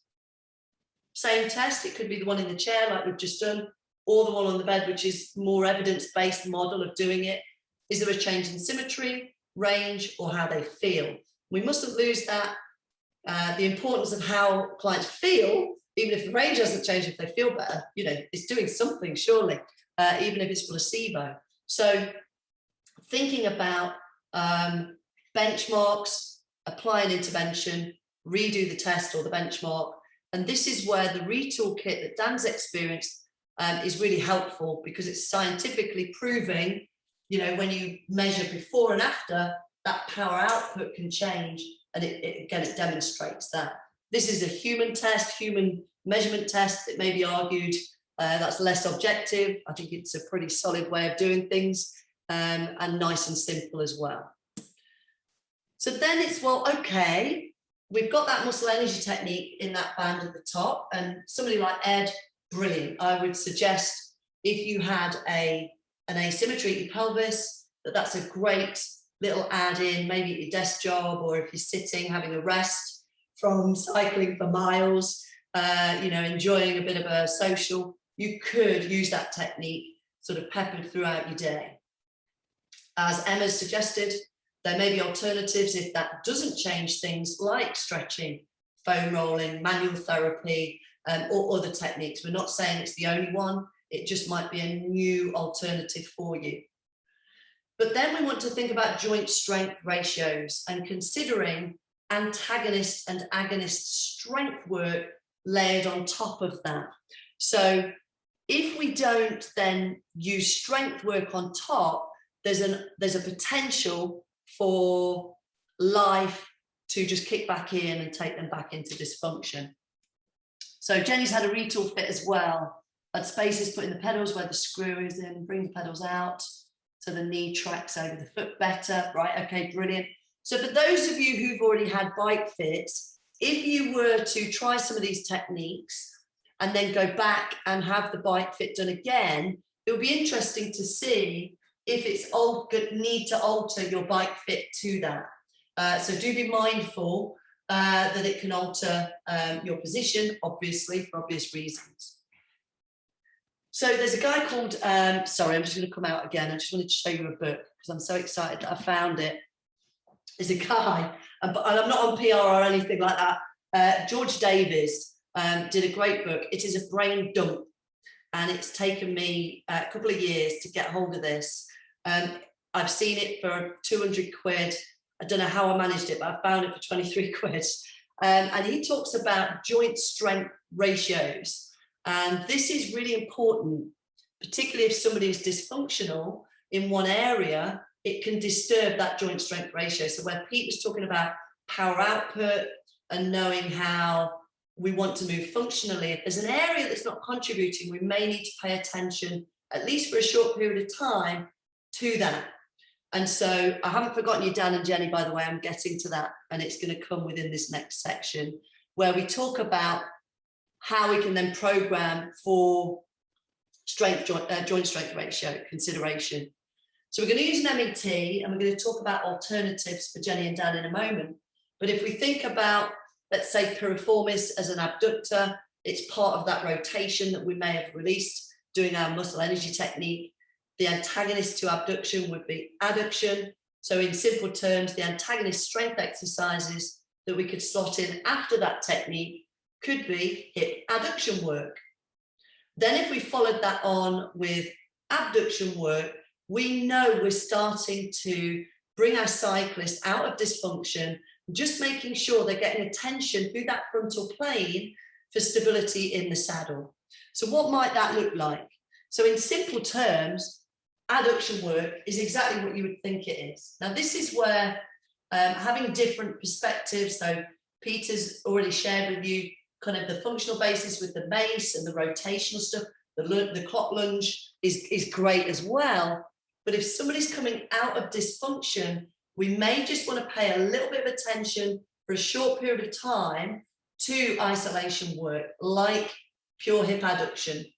[SPEAKER 1] same test, it could be the one in the chair like we've just done, or the one on the bed, which is more evidence-based model of doing it. Is there a change in symmetry, range, or how they feel? We mustn't lose that. The importance of how clients feel, even if the range hasn't changed, if they feel better, you know, it's doing something surely, even if it's placebo. So thinking about benchmarks, apply an intervention, redo the test or the benchmark. And this is where the retool kit that Dan's experienced is really helpful, because it's scientifically proving, you know, when you measure before and after, that power output can change. And it demonstrates that. This is a human test, human measurement test. It may be argued that's less objective. I think it's a pretty solid way of doing things, and nice and simple as well. So then it's, well, okay, we've got that muscle energy technique in that band at the top, and somebody like Ed, brilliant. I would suggest if you had an asymmetry at your pelvis, that's a great little add in, maybe at your desk job, or if you're sitting having a rest from cycling for miles, you know, enjoying a bit of a social, you could use that technique sort of peppered throughout your day. As Emma's suggested, there may be alternatives if that doesn't change things, like stretching, foam rolling, manual therapy, or other techniques. We're not saying it's the only one, it just might be a new alternative for you. But then we want to think about joint strength ratios and considering antagonist and agonist strength work layered on top of that. So if we don't then use strength work on top, there's a potential for life to just kick back in and take them back into dysfunction. So Jenny's had a retool fit as well. At spaces, put in the pedals where the screw is in, bring the pedals out, so the knee tracks over the foot better, right? Okay, brilliant. So for those of you who've already had bike fits, if you were to try some of these techniques and then go back and have the bike fit done again, it would be interesting to see if it's need to alter your bike fit to that. So do be mindful that it can alter your position, obviously, for obvious reasons. So there's a guy called, sorry, I'm just going to come out again. I just wanted to show you a book because I'm so excited that I found it. There's a guy, and I'm not on PR or anything like that. George Davies did a great book. It is a brain dump, and it's taken me a couple of years to get hold of this. I've seen it for 200 quid. I don't know how I managed it, but I found it for 23 quid. And he talks about joint strength ratios. And this is really important, particularly if somebody is dysfunctional in one area, it can disturb that joint strength ratio. So where Pete was talking about power output and knowing how we want to move functionally, if there's an area that's not contributing, we may need to pay attention, at least for a short period of time, to that. And so I haven't forgotten you, Dan and Jenny, by the way. I'm getting to that, and it's going to come within this next section where we talk about how we can then program for joint strength ratio consideration. So we're going to use an MET, and we're going to talk about alternatives for Jenny and Dan in a moment. But if we think about, let's say, piriformis as an abductor, it's part of that rotation that we may have released doing our muscle energy technique. The antagonist to abduction would be adduction. So in simple terms, the antagonist strength exercises that we could slot in after that technique could be hip adduction work. Then if we followed that on with abduction work, we know we're starting to bring our cyclists out of dysfunction, just making sure they're getting attention through that frontal plane for stability in the saddle. So what might that look like? So in simple terms, adduction work is exactly what you would think it is. Now, this is where having different perspectives, so Peter's already shared with you kind of the functional basis with the mace and the rotational stuff, the clock lunge is great as well. But if somebody's coming out of dysfunction, we may just want to pay a little bit of attention for a short period of time to isolation work, like pure hip adduction.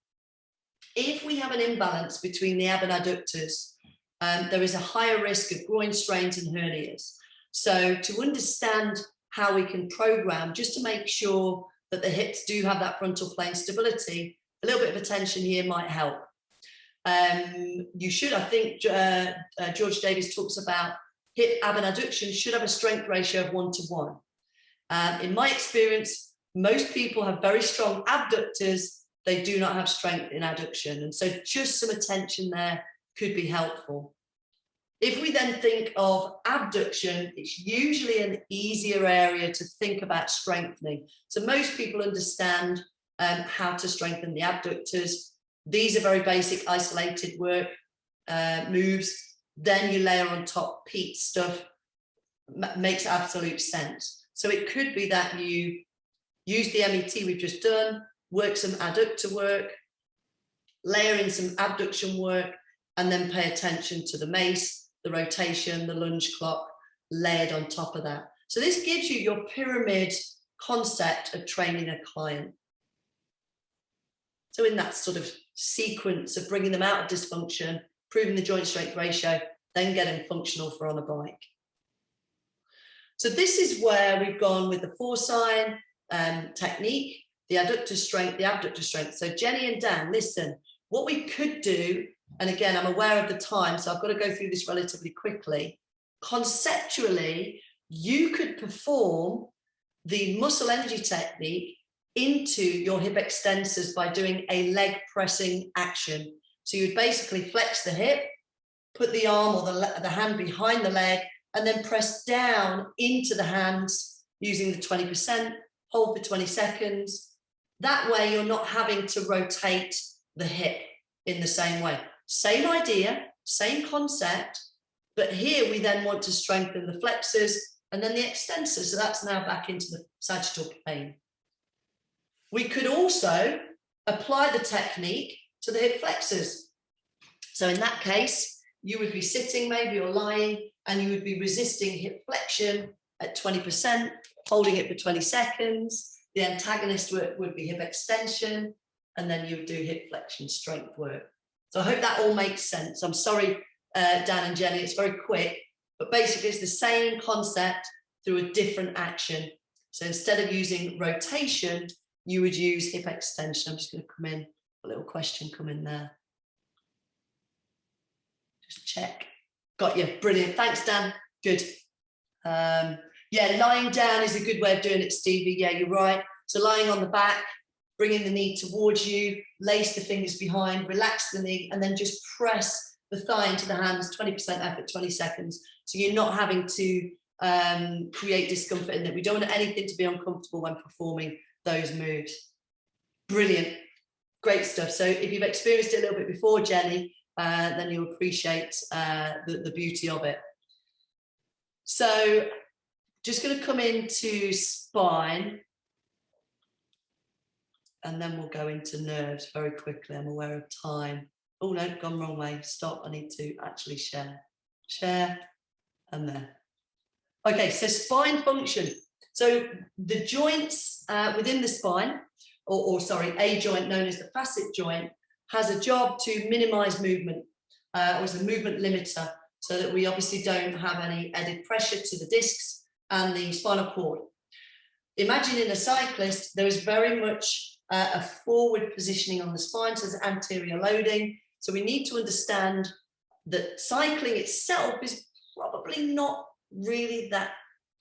[SPEAKER 1] If we have an imbalance between the ab and adductors, there is a higher risk of groin strains and hernias. So to understand how we can program, just to make sure that the hips do have that frontal plane stability, a little bit of attention here might help. You should, I think, George Davies talks about hip ab and adduction should have a strength ratio of 1:1. In my experience, most people have very strong abductors. They do not have strength in adduction. And so just some attention there could be helpful. If we then think of abduction, it's usually an easier area to think about strengthening. So most people understand how to strengthen the abductors. These are very basic isolated work moves. Then you layer on top Pete's stuff, makes absolute sense. So it could be that you use the MET we've just done, work some adductor work, layer in some abduction work, and then pay attention to the mace, the rotation, the lunge clock layered on top of that. So this gives you your pyramid concept of training a client. So in that sort of sequence of bringing them out of dysfunction, improving the joint strength ratio, then getting functional for on a bike. So this is where we've gone with the 4-sign technique, the adductor strength, the abductor strength. So Jenny and Dan, listen, what we could do, and again, I'm aware of the time, so I've got to go through this relatively quickly. Conceptually, you could perform the muscle energy technique into your hip extensors by doing a leg pressing action. So you would basically flex the hip, put the arm or the hand behind the leg, and then press down into the hands using the 20%, hold for 20 seconds. That way you're not having to rotate the hip in the same way. Same idea, same concept, but here we then want to strengthen the flexors and then the extensors. So that's now back into the sagittal plane. We could also apply the technique to the hip flexors. So in that case, you would be sitting maybe or lying, and you would be resisting hip flexion at 20%, holding it for 20 seconds. The antagonist would be hip extension, and then you would do hip flexion strength work. So I hope that all makes sense. I'm sorry, Dan and Jenny, it's very quick, but basically it's the same concept through a different action. So instead of using rotation, you would use hip extension. I'm just going to come in, a little question come in there. Just check. Got you. Brilliant. Thanks, Dan. Good. Yeah, lying down is a good way of doing it, Stevie. Yeah, you're right. So lying on the back, bringing the knee towards you, lace the fingers behind, relax the knee, and then just press the thigh into the hands, 20% effort, 20 seconds. So you're not having to create discomfort in it. We don't want anything to be uncomfortable when performing those moves. Brilliant. Great stuff. So if you've experienced it a little bit before, Jenny, then you'll appreciate the beauty of it. So just going to come into spine, and then we'll go into nerves very quickly. I'm aware of time. Oh no, gone wrong way. Stop. I need to actually share. Share, and there. Okay, so spine function. So the joints within the spine, or sorry, a joint known as the facet joint, has a job to minimize movement, or as a movement limiter, so that we obviously don't have any added pressure to the discs and the spinal cord. Imagine in a cyclist, there is very much a forward positioning on the spine, so there's anterior loading. So we need to understand that cycling itself is probably not really that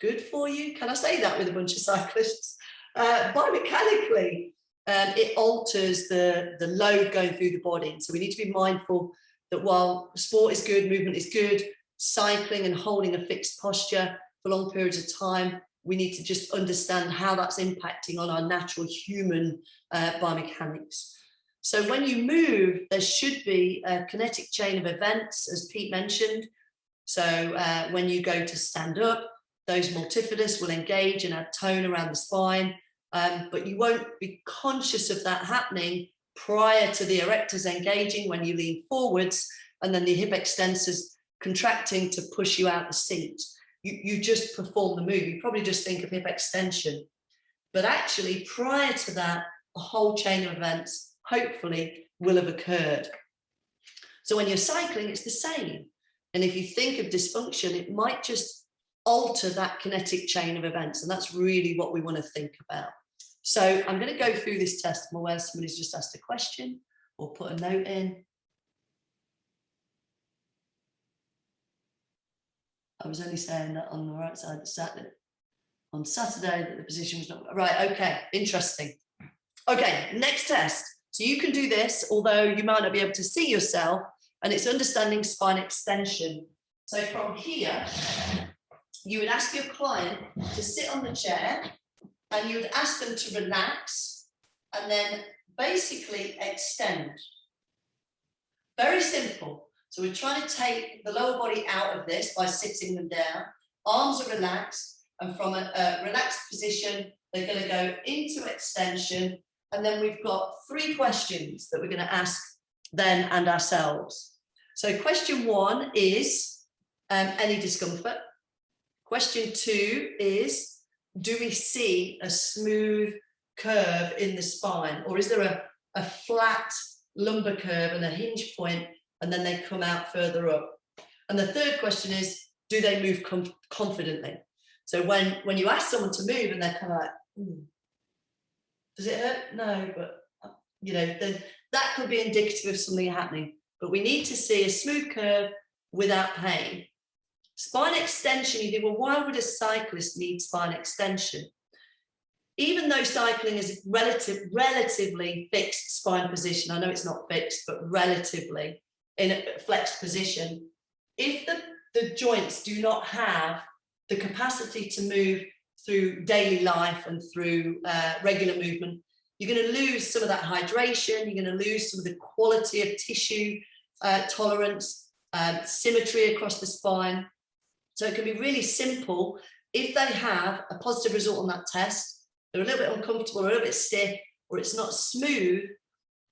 [SPEAKER 1] good for you. Can I say that with a bunch of cyclists? Biomechanically, it alters the load going through the body. And so we need to be mindful that while sport is good, movement is good, cycling and holding a fixed posture for long periods of time, we need to just understand how that's impacting on our natural human biomechanics. So when you move, there should be a kinetic chain of events, as Pete mentioned. So when you go to stand up, those multifidus will engage and add tone around the spine, but you won't be conscious of that happening prior to the erectors engaging when you lean forwards, and then the hip extensors contracting to push you out the seat. You just perform the move. You probably just think of hip extension, but actually prior to that, a whole chain of events hopefully will have occurred. So when you're cycling, it's the same. And if you think of dysfunction, it might just alter that kinetic chain of events. And that's really what we want to think about. So I'm going to go through this test. I'm aware somebody's just asked a question or put a note in. I was only saying that on the right side on Saturday that the position was not right. Okay, interesting. Okay, next test. So you can do this, although you might not be able to see yourself, and it's understanding spine extension. So from here, you would ask your client to sit on the chair, and you would ask them to relax and then basically extend. Very simple. So we're trying to take the lower body out of this by sitting them down. Arms are relaxed, and from a relaxed position, they're going to go into extension. And then we've got 3 questions that we're going to ask them and ourselves. So question 1 is any discomfort. Question 2 is, do we see a smooth curve in the spine, or is there a flat lumbar curve and a hinge point, and then they come out further up? And the 3rd question is, do they move confidently? So when you ask someone to move and they're kind of like, does it hurt? No, but you know, that could be indicative of something happening. But we need to see a smooth curve without pain. Spine extension, you think, well, why would a cyclist need spine extension? Even though cycling is a relatively fixed spine position, I know it's not fixed, but relatively in a flexed position, if the joints do not have the capacity to move through daily life and through regular movement, you're going to lose some of that hydration, you're going to lose some of the quality of tissue tolerance, symmetry across the spine. So it can be really simple. If they have a positive result on that test, they're a little bit uncomfortable, or a little bit stiff, or it's not smooth,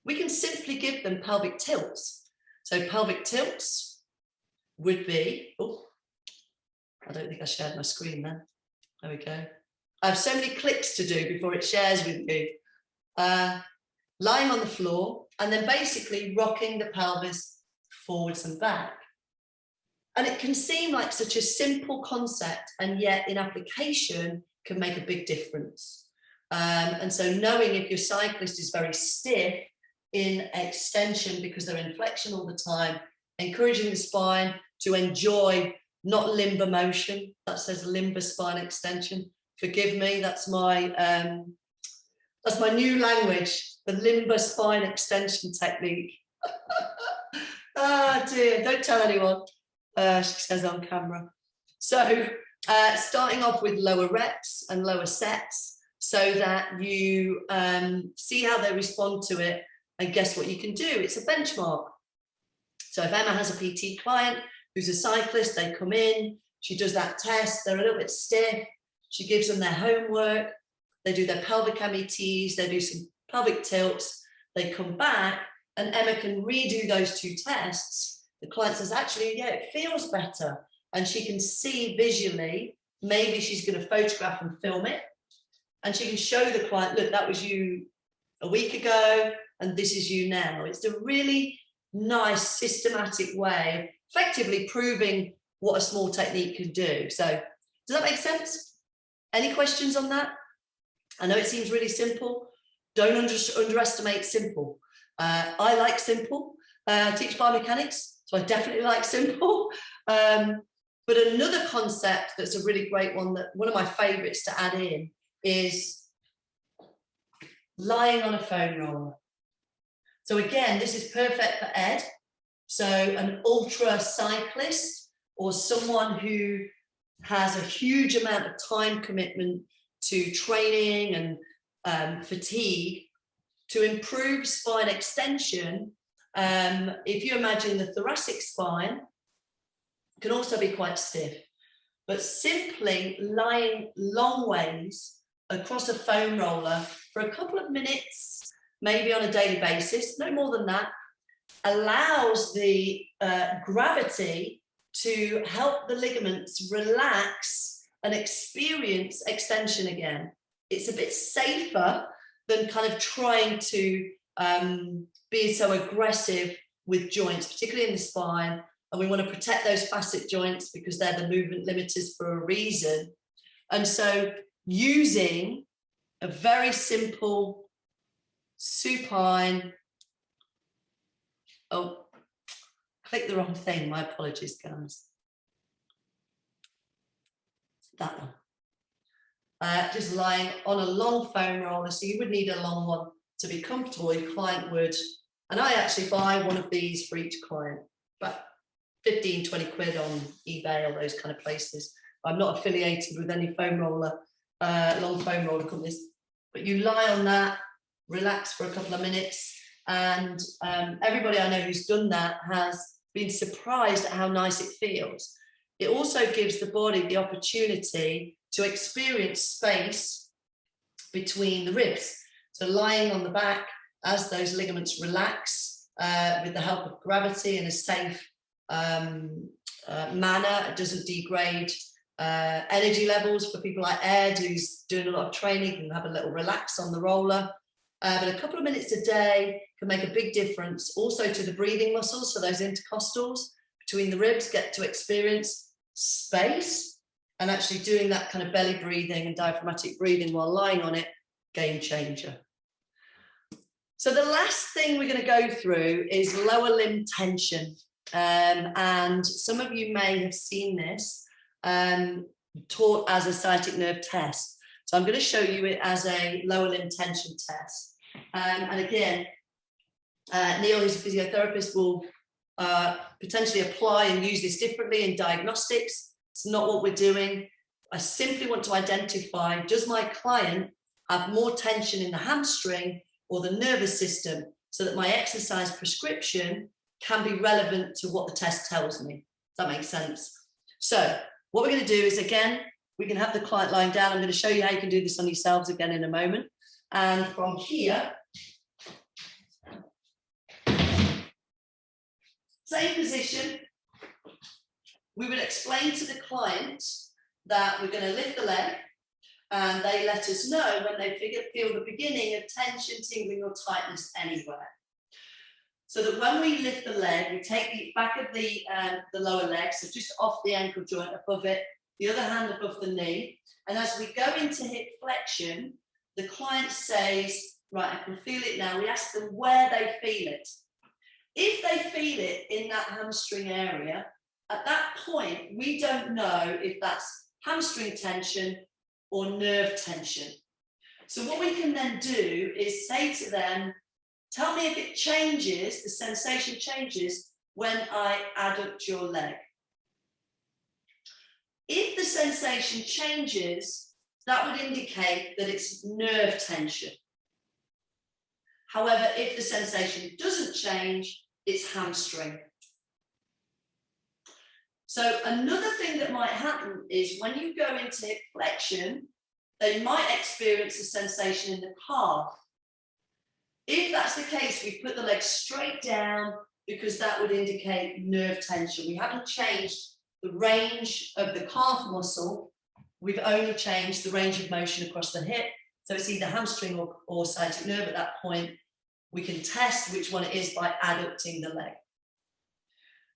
[SPEAKER 1] we can simply give them pelvic tilts. So pelvic tilts would be, oh, I don't think I shared my screen then. There we go. I have so many clicks to do before it shares with you. Lying on the floor and then basically rocking the pelvis forwards and back. And it can seem like such a simple concept, and yet in application can make a big difference. And so knowing if your cyclist is very stiff in extension because they're in flexion all the time, encouraging the spine to enjoy not limbar motion. That says limbar spine extension. Forgive me, that's my new language, the limbar spine extension technique. Ah, dear, don't tell anyone, she says on camera. So starting off with lower reps and lower sets so that you see how they respond to it, and guess what you can do? It's a benchmark. So if Emma has a PT client who's a cyclist, they come in, she does that test, they're a little bit stiff, she gives them their homework, they do their pelvic METs, they do some pelvic tilts, they come back, and Emma can redo those 2 tests. The client says, actually, yeah, it feels better. And she can see visually, maybe she's going to photograph and film it. And she can show the client, look, that was you a week ago, and this is you now. It's a really nice, systematic way, effectively proving what a small technique can do. So does that make sense? Any questions on that? I know it seems really simple. Don't underestimate simple. I like simple. I teach biomechanics, so I definitely like simple. But another concept that's a really great one, that one of my favorites to add in, is lying on a foam roller. So again, this is perfect for Ed. So an ultra cyclist or someone who has a huge amount of time commitment to training and fatigue, to improve spine extension. If you imagine the thoracic spine can also be quite stiff, but simply lying long ways across a foam roller for a couple of minutes, maybe on a daily basis, no more than that, allows the gravity to help the ligaments relax and experience extension again. It's a bit safer than kind of trying to be so aggressive with joints, particularly in the spine. And we want to protect those facet joints because they're the movement limiters for a reason. And so using a very simple supine, oh, click the wrong thing, my apologies, guys. That one. Just lying on a long foam roller, so you would need a long one to be comfortable, your client would. And I actually buy one of these for each client, about 15, 20 quid on eBay or those kind of places. I'm not affiliated with any foam roller, long foam roller companies, but you lie on that, relax for a couple of minutes, and everybody I know who's done that has been surprised at how nice it feels. It also gives the body the opportunity to experience space between the ribs. So lying on the back as those ligaments relax with the help of gravity in a safe manner, it doesn't degrade energy levels for people like Ed, who's doing a lot of training, can have a little relax on the roller. But a couple of minutes a day can make a big difference also to the breathing muscles. So those intercostals between the ribs get to experience space, and actually doing that kind of belly breathing and diaphragmatic breathing while lying on it, game changer. So the last thing we're going to go through is lower limb tension. And some of you may have seen this taught as a sciatic nerve test. So I'm going to show you it as a lower limb tension test. And again, Neil, who's a physiotherapist, will potentially apply and use this differently in diagnostics. It's not what we're doing. I simply want to identify, does my client have more tension in the hamstring or the nervous system, so that my exercise prescription can be relevant to what the test tells me. Does that make sense? So what we're going to do is, again, we can have the client lying down. I'm going to show you how you can do this on yourselves again in a moment. And from here, same position, we would explain to the client that we're going to lift the leg, and they let us know when they feel the beginning of tension, tingling or tightness anywhere. So that when we lift the leg, we take the back of the lower leg, so just off the ankle joint above it, the other hand above the knee. And as we go into hip flexion, the client says, right, I can feel it now. We ask them where they feel it. If they feel it in that hamstring area, At that point, we don't know if that's hamstring tension or nerve tension. So what we can then do is say to them, tell me if it changes, the sensation changes when I adduct your leg. If the sensation changes, that would indicate that it's nerve tension. However, if the sensation doesn't change, it's hamstring. So another thing that might happen is when you go into hip flexion, they might experience a sensation in the calf. If that's the case, we put the leg straight down because that would indicate nerve tension. We haven't changed the range of the calf muscle. We've only changed the range of motion across the hip. So it's either hamstring or sciatic nerve at that point. We can test which one it is by adducting the leg.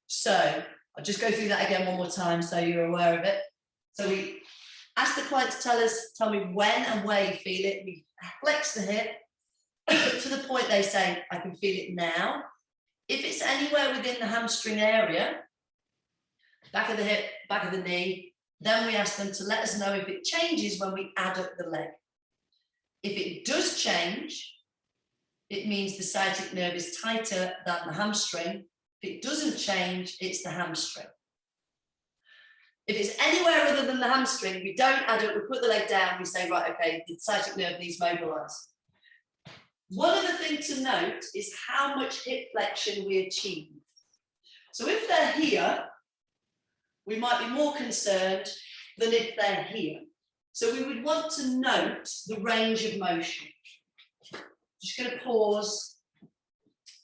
[SPEAKER 1] So I'll just go through that again one more time so you're aware of it. So we ask the client to tell me when and where you feel it. We flex the hip to the point they say, I can feel it now. If it's anywhere within the hamstring area, back of the hip, back of the knee, then we ask them to let us know if it changes when we adduct the leg. If it does change, it means the sciatic nerve is tighter than the hamstring. If it doesn't change, it's the hamstring. If it's anywhere other than the hamstring, we don't adduct, we put the leg down, we say, right, okay, the sciatic nerve needs mobilized. One other thing to note is how much hip flexion we achieve. So if they're here, we might be more concerned than if they're here. So we would want to note the range of motion. Just going to pause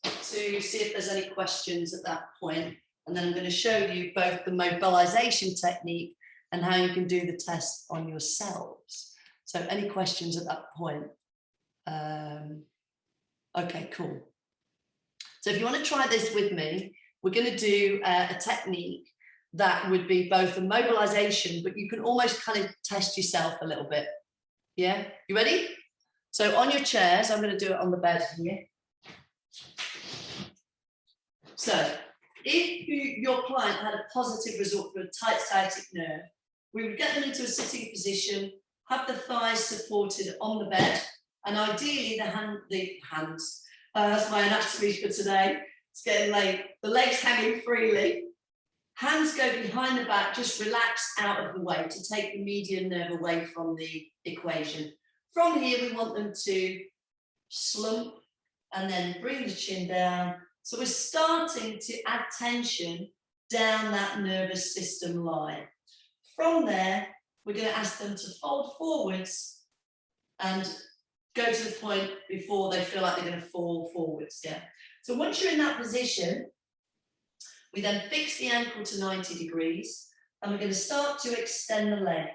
[SPEAKER 1] to see if there's any questions at that point, and then I'm going to show you both the mobilization technique and how you can do the test on yourselves. So any questions at that point? Okay, cool. So if you want to try this with me, we're going to do a technique that would be both a mobilization, but you can almost kind of test yourself a little bit. Yeah, you ready? So on your chairs, I'm going to do it on the bed here. So if your client had a positive result for a tight sciatic nerve, we would get them into a sitting position, have the thighs supported on the bed, and ideally the hands, that's my anatomy for today, it's getting late, the legs hanging freely, hands go behind the back, just relax out of the way to take the median nerve away from the equation. From here, we want them to slump and then bring the chin down. So we're starting to add tension down that nervous system line. From there, we're going to ask them to fold forwards and go to the point before they feel like they're going to fall forwards. Yeah. So once you're in that position, we then fix the ankle to 90 degrees and we're going to start to extend the leg.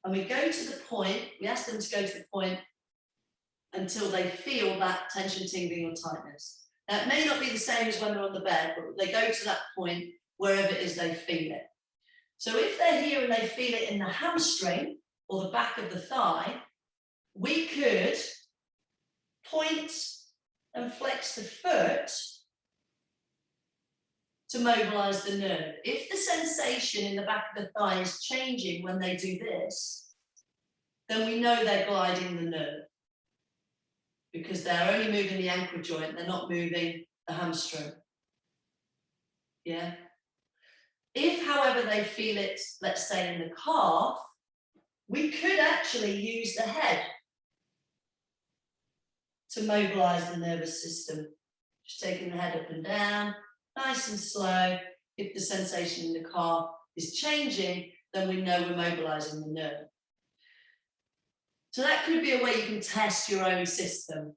[SPEAKER 1] And we go to the point, we ask them to go to the point until they feel that tension, tingling or tightness. Now, it may not be the same as when they're on the bed, but they go to that point wherever it is they feel it. So if they're here and they feel it in the hamstring or the back of the thigh, we could point and flex the foot to mobilize the nerve. If the sensation in the back of the thigh is changing when they do this, then we know they're gliding the nerve because they're only moving the ankle joint, they're not moving the hamstring. Yeah. If, however, they feel it, let's say in the calf, we could actually use the head to mobilize the nervous system. Just taking the head up and down, nice and slow. If the sensation in the calf is changing, then we know we're mobilizing the nerve. So that could be a way you can test your own system.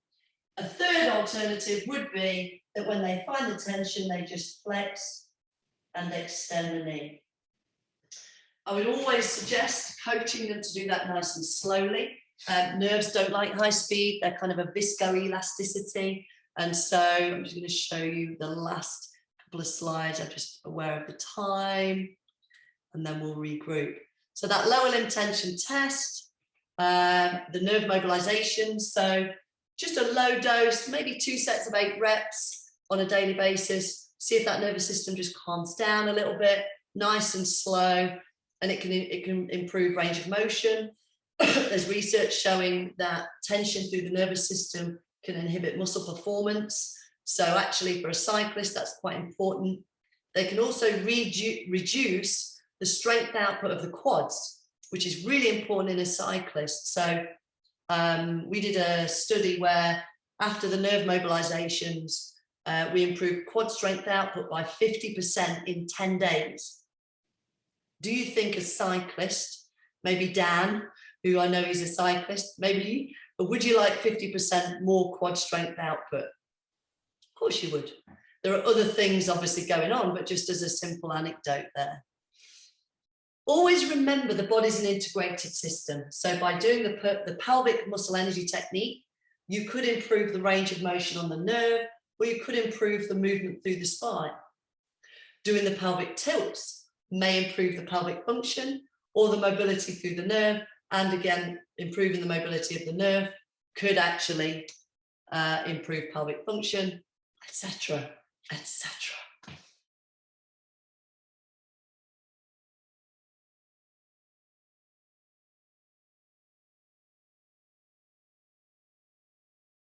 [SPEAKER 1] A third alternative would be that when they find the tension, they just flex and extend the knee. I would always suggest coaching them to do that nice and slowly. Nerves don't like high speed, they're kind of a viscoelasticity. And so I'm just going to show you the last couple of slides. I'm just aware of the time and then we'll regroup. So that lower limb tension test, the nerve mobilization. So just a low dose, maybe 2 sets of 8 reps on a daily basis. see if that nervous system just calms down a little bit, nice and slow, and it can improve range of motion. There's research showing that tension through the nervous system can inhibit muscle performance. So actually for a cyclist, that's quite important. They can also reduce the strength output of the quads, which is really important in a cyclist. So we did a study where after the nerve mobilizations, we improved quad strength output by 50% in 10 days. Do you think a cyclist, maybe Dan, who I know he's a cyclist, maybe, but would you like 50% more quad strength output? Of course you would. There are other things obviously going on, but just as a simple anecdote there. Always remember the body's an integrated system. So by doing the pelvic muscle energy technique, you could improve the range of motion on the nerve, or you could improve the movement through the spine. Doing the pelvic tilts may improve the pelvic function or the mobility through the nerve, and again, improving the mobility of the nerve could actually improve pelvic function, etc., etc.